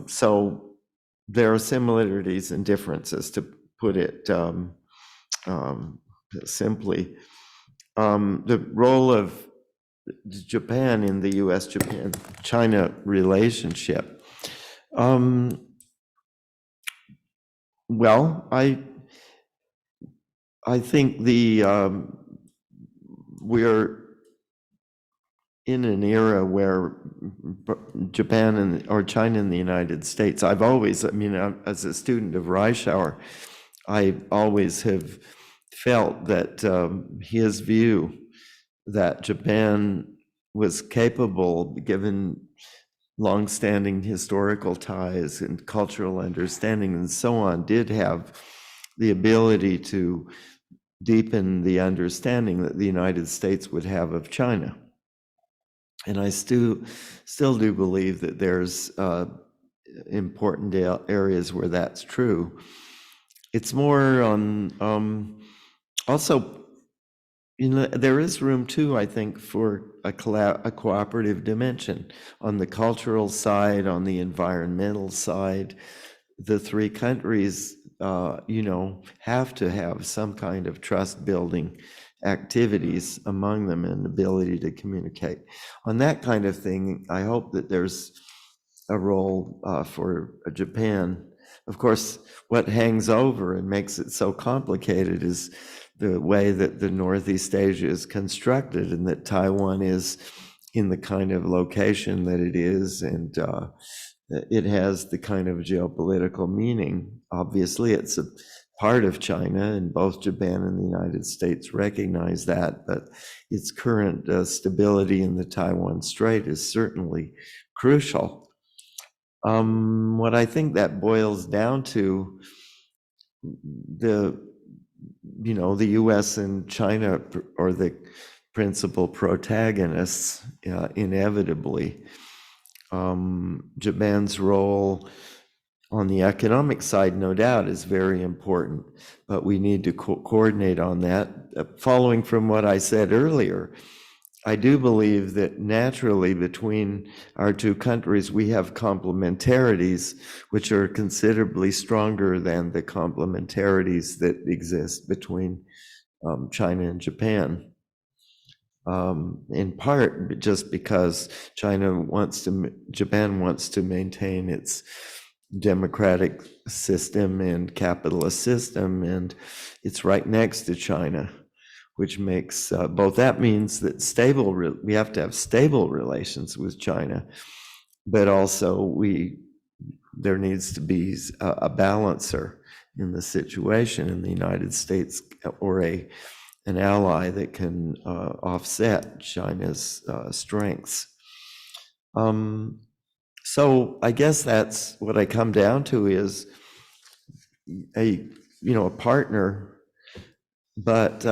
So there are similarities and differences, to put it simply. The role of Japan in the U.S.-Japan-China relationship. Well, I think we're in an era where Japan or China and the United States, as a student of Reischauer, I always have felt that his view that Japan was capable, given longstanding historical ties and cultural understanding and so on, did have the ability to deepen the understanding that the United States would have of China. And I still do believe that there's important areas where that's true. It's more on also, there is room too, I think, for a cooperative dimension on the cultural side, on the environmental side. The three countries, have to have some kind of trust building activities among them and ability to communicate. On that kind of thing, I hope that there's a role for Japan. Of course, what hangs over and makes it so complicated is the way that the Northeast Asia is constructed, and that Taiwan is in the kind of location that it is, and it has the kind of geopolitical meaning. Obviously, it's a part of China, and both Japan and the United States recognize that, but its current stability in the Taiwan Strait is certainly crucial. What I think that boils down to, the US and China are the principal protagonists, inevitably. Japan's role on the economic side, no doubt, is very important, but we need to coordinate on that. Following from what I said earlier, I do believe that naturally between our two countries, we have complementarities which are considerably stronger than the complementarities that exist between China and Japan. In part just because Japan wants to maintain its democratic system and capitalist system, and it's right next to China, which makes both. That means that we have to have stable relations with China, but also there needs to be a balancer in the situation in the United States, or an ally that can offset China's strengths. So I guess that's what I come down to, is a partner, but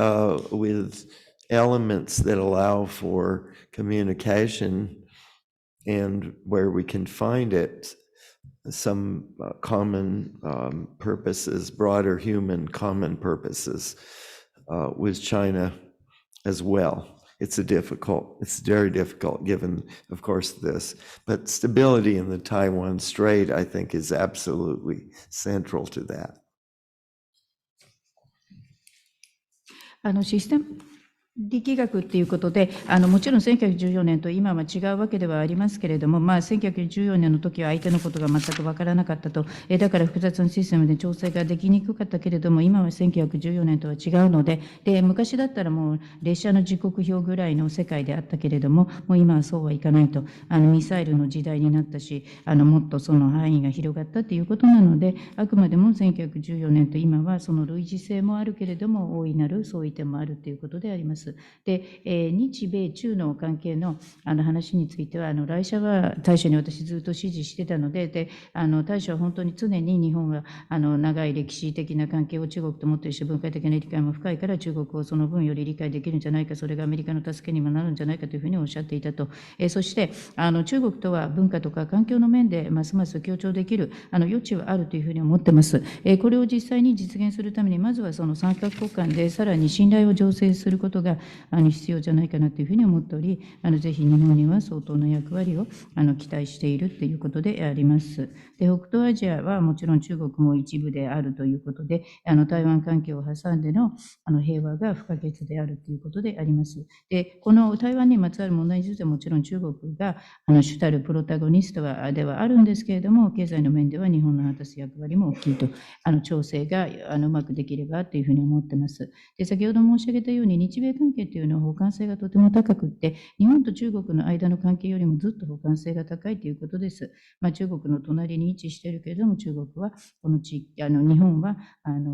with elements that allow for communication, and where we can find it, some common purposes, broader human common purposes with China as well. It's very difficult given, of course, this, but stability in the Taiwan Strait, I think, is absolutely central to that. システム力学っていうことで、もちろん1914年と今は違うわけではありますけれども、1914年の時は相手のことが全く分からなかったと、だから複雑なシステムで調整ができにくかったけれども、今は1914年とは違うので、昔だったらもう列車の時刻表ぐらいの世界であったけれども、もう今はそうはいかないと、ミサイルの時代になったし、もっとその範囲が広がったということなので、あくまでも1914年と今はその類似性もあるけれども、大いなる相違点もあるということであります。で、日米中の関係の話については、来社は大使に私ずっと支持してたので、大使は本当に常に日本は長い歴史的な関係を中国と持っているし、文化的な理解も深いから中国をその分より理解できるんじゃないか、それがアメリカの助けにもなるんじゃないかというふうにおっしゃっていたと。そして中国とは文化とか環境の面でますます協調できる余地はあるというふうに思ってます。これを実際に実現するために、まずはその三角国間でさらに信頼を醸成することが必要じゃないかなというふうに思っており、ぜひ日本には相当な役割を期待しているということであります。で、北東アジアはもちろん中国も一部であるということで、台湾関係を挟んでの平和が不可欠であるということであります。で、この台湾にまつわる問題についてはもちろん中国が主たるプロタゴニストではあるんですけれども、経済の面では日本の果たす役割も大きいと、調整がうまくできればというふうに思っています。で、先ほど申し上げたように、日米関関係というのは互換性がとても高くって、日本と中国の間の関係よりもずっと互換性が高いということです。中国の隣に位置しているけれども、中国はこの地域、日本は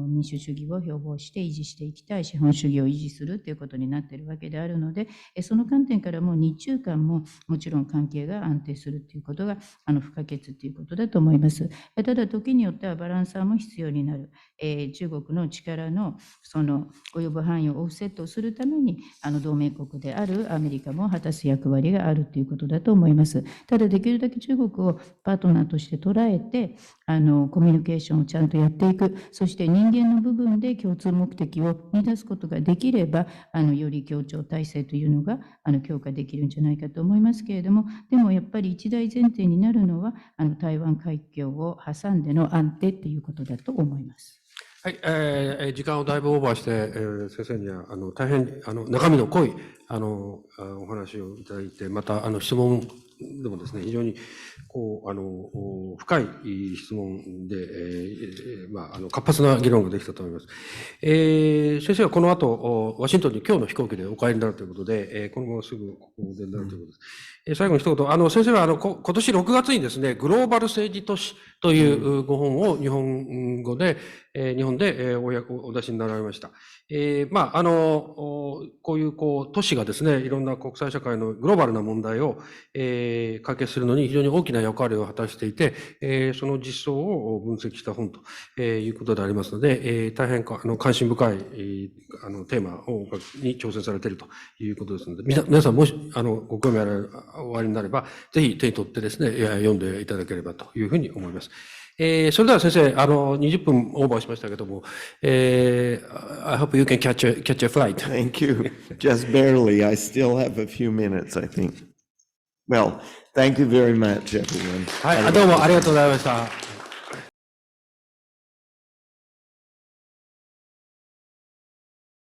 民主主義を標榜して維持していきたい、資本主義を維持するということになっているわけであるので、その観点からも日中間ももちろん関係が安定するということが不可欠ということだと思います。ただ時によってはバランサーも必要になる。中国の力の及ぶ範囲をオフセットするために同盟国であるアメリカも果たす役割があるということだと思います。ただできるだけ中国をパートナーとして捉えてコミュニケーションをちゃんとやっていく、そして人間の部分で共通目的を見出すことができればより協調体制というのが強化できるんじゃないかと思いますけれども、でもやっぱり一大前提になるのは台湾海峡を挟んでの安定ということだと思います。はい、時間をだいぶオーバーして、先生には大変中身の濃いお話をいただいて、また質問でもですね、非常に深い質問で、活発な議論ができたと思います。先生はこの後ワシントンに今日の飛行機でお帰りになるということで、このまますぐここでになるということです。最後に一言、先生は今年6月にですね、グローバル政治都市というご本を日本でお出しになられました。こういう都市がですね、いろんな国際社会のグローバルな問題を解決するのに非常に大きな役割を果たしていて、その実相を分析した本ということでありますので、大変関心深いテーマに挑戦されているということですので、皆さんもしご興味おありになれば、ぜひ手に取ってですね、読んでいただければというふうに思います。それでは先生、20分オーバーしましたけども、I hope you can catch a flight. Thank you. Just barely. I still have a few minutes, I think. Well, thank you very much, everyone. はい、どうもありがとうございました。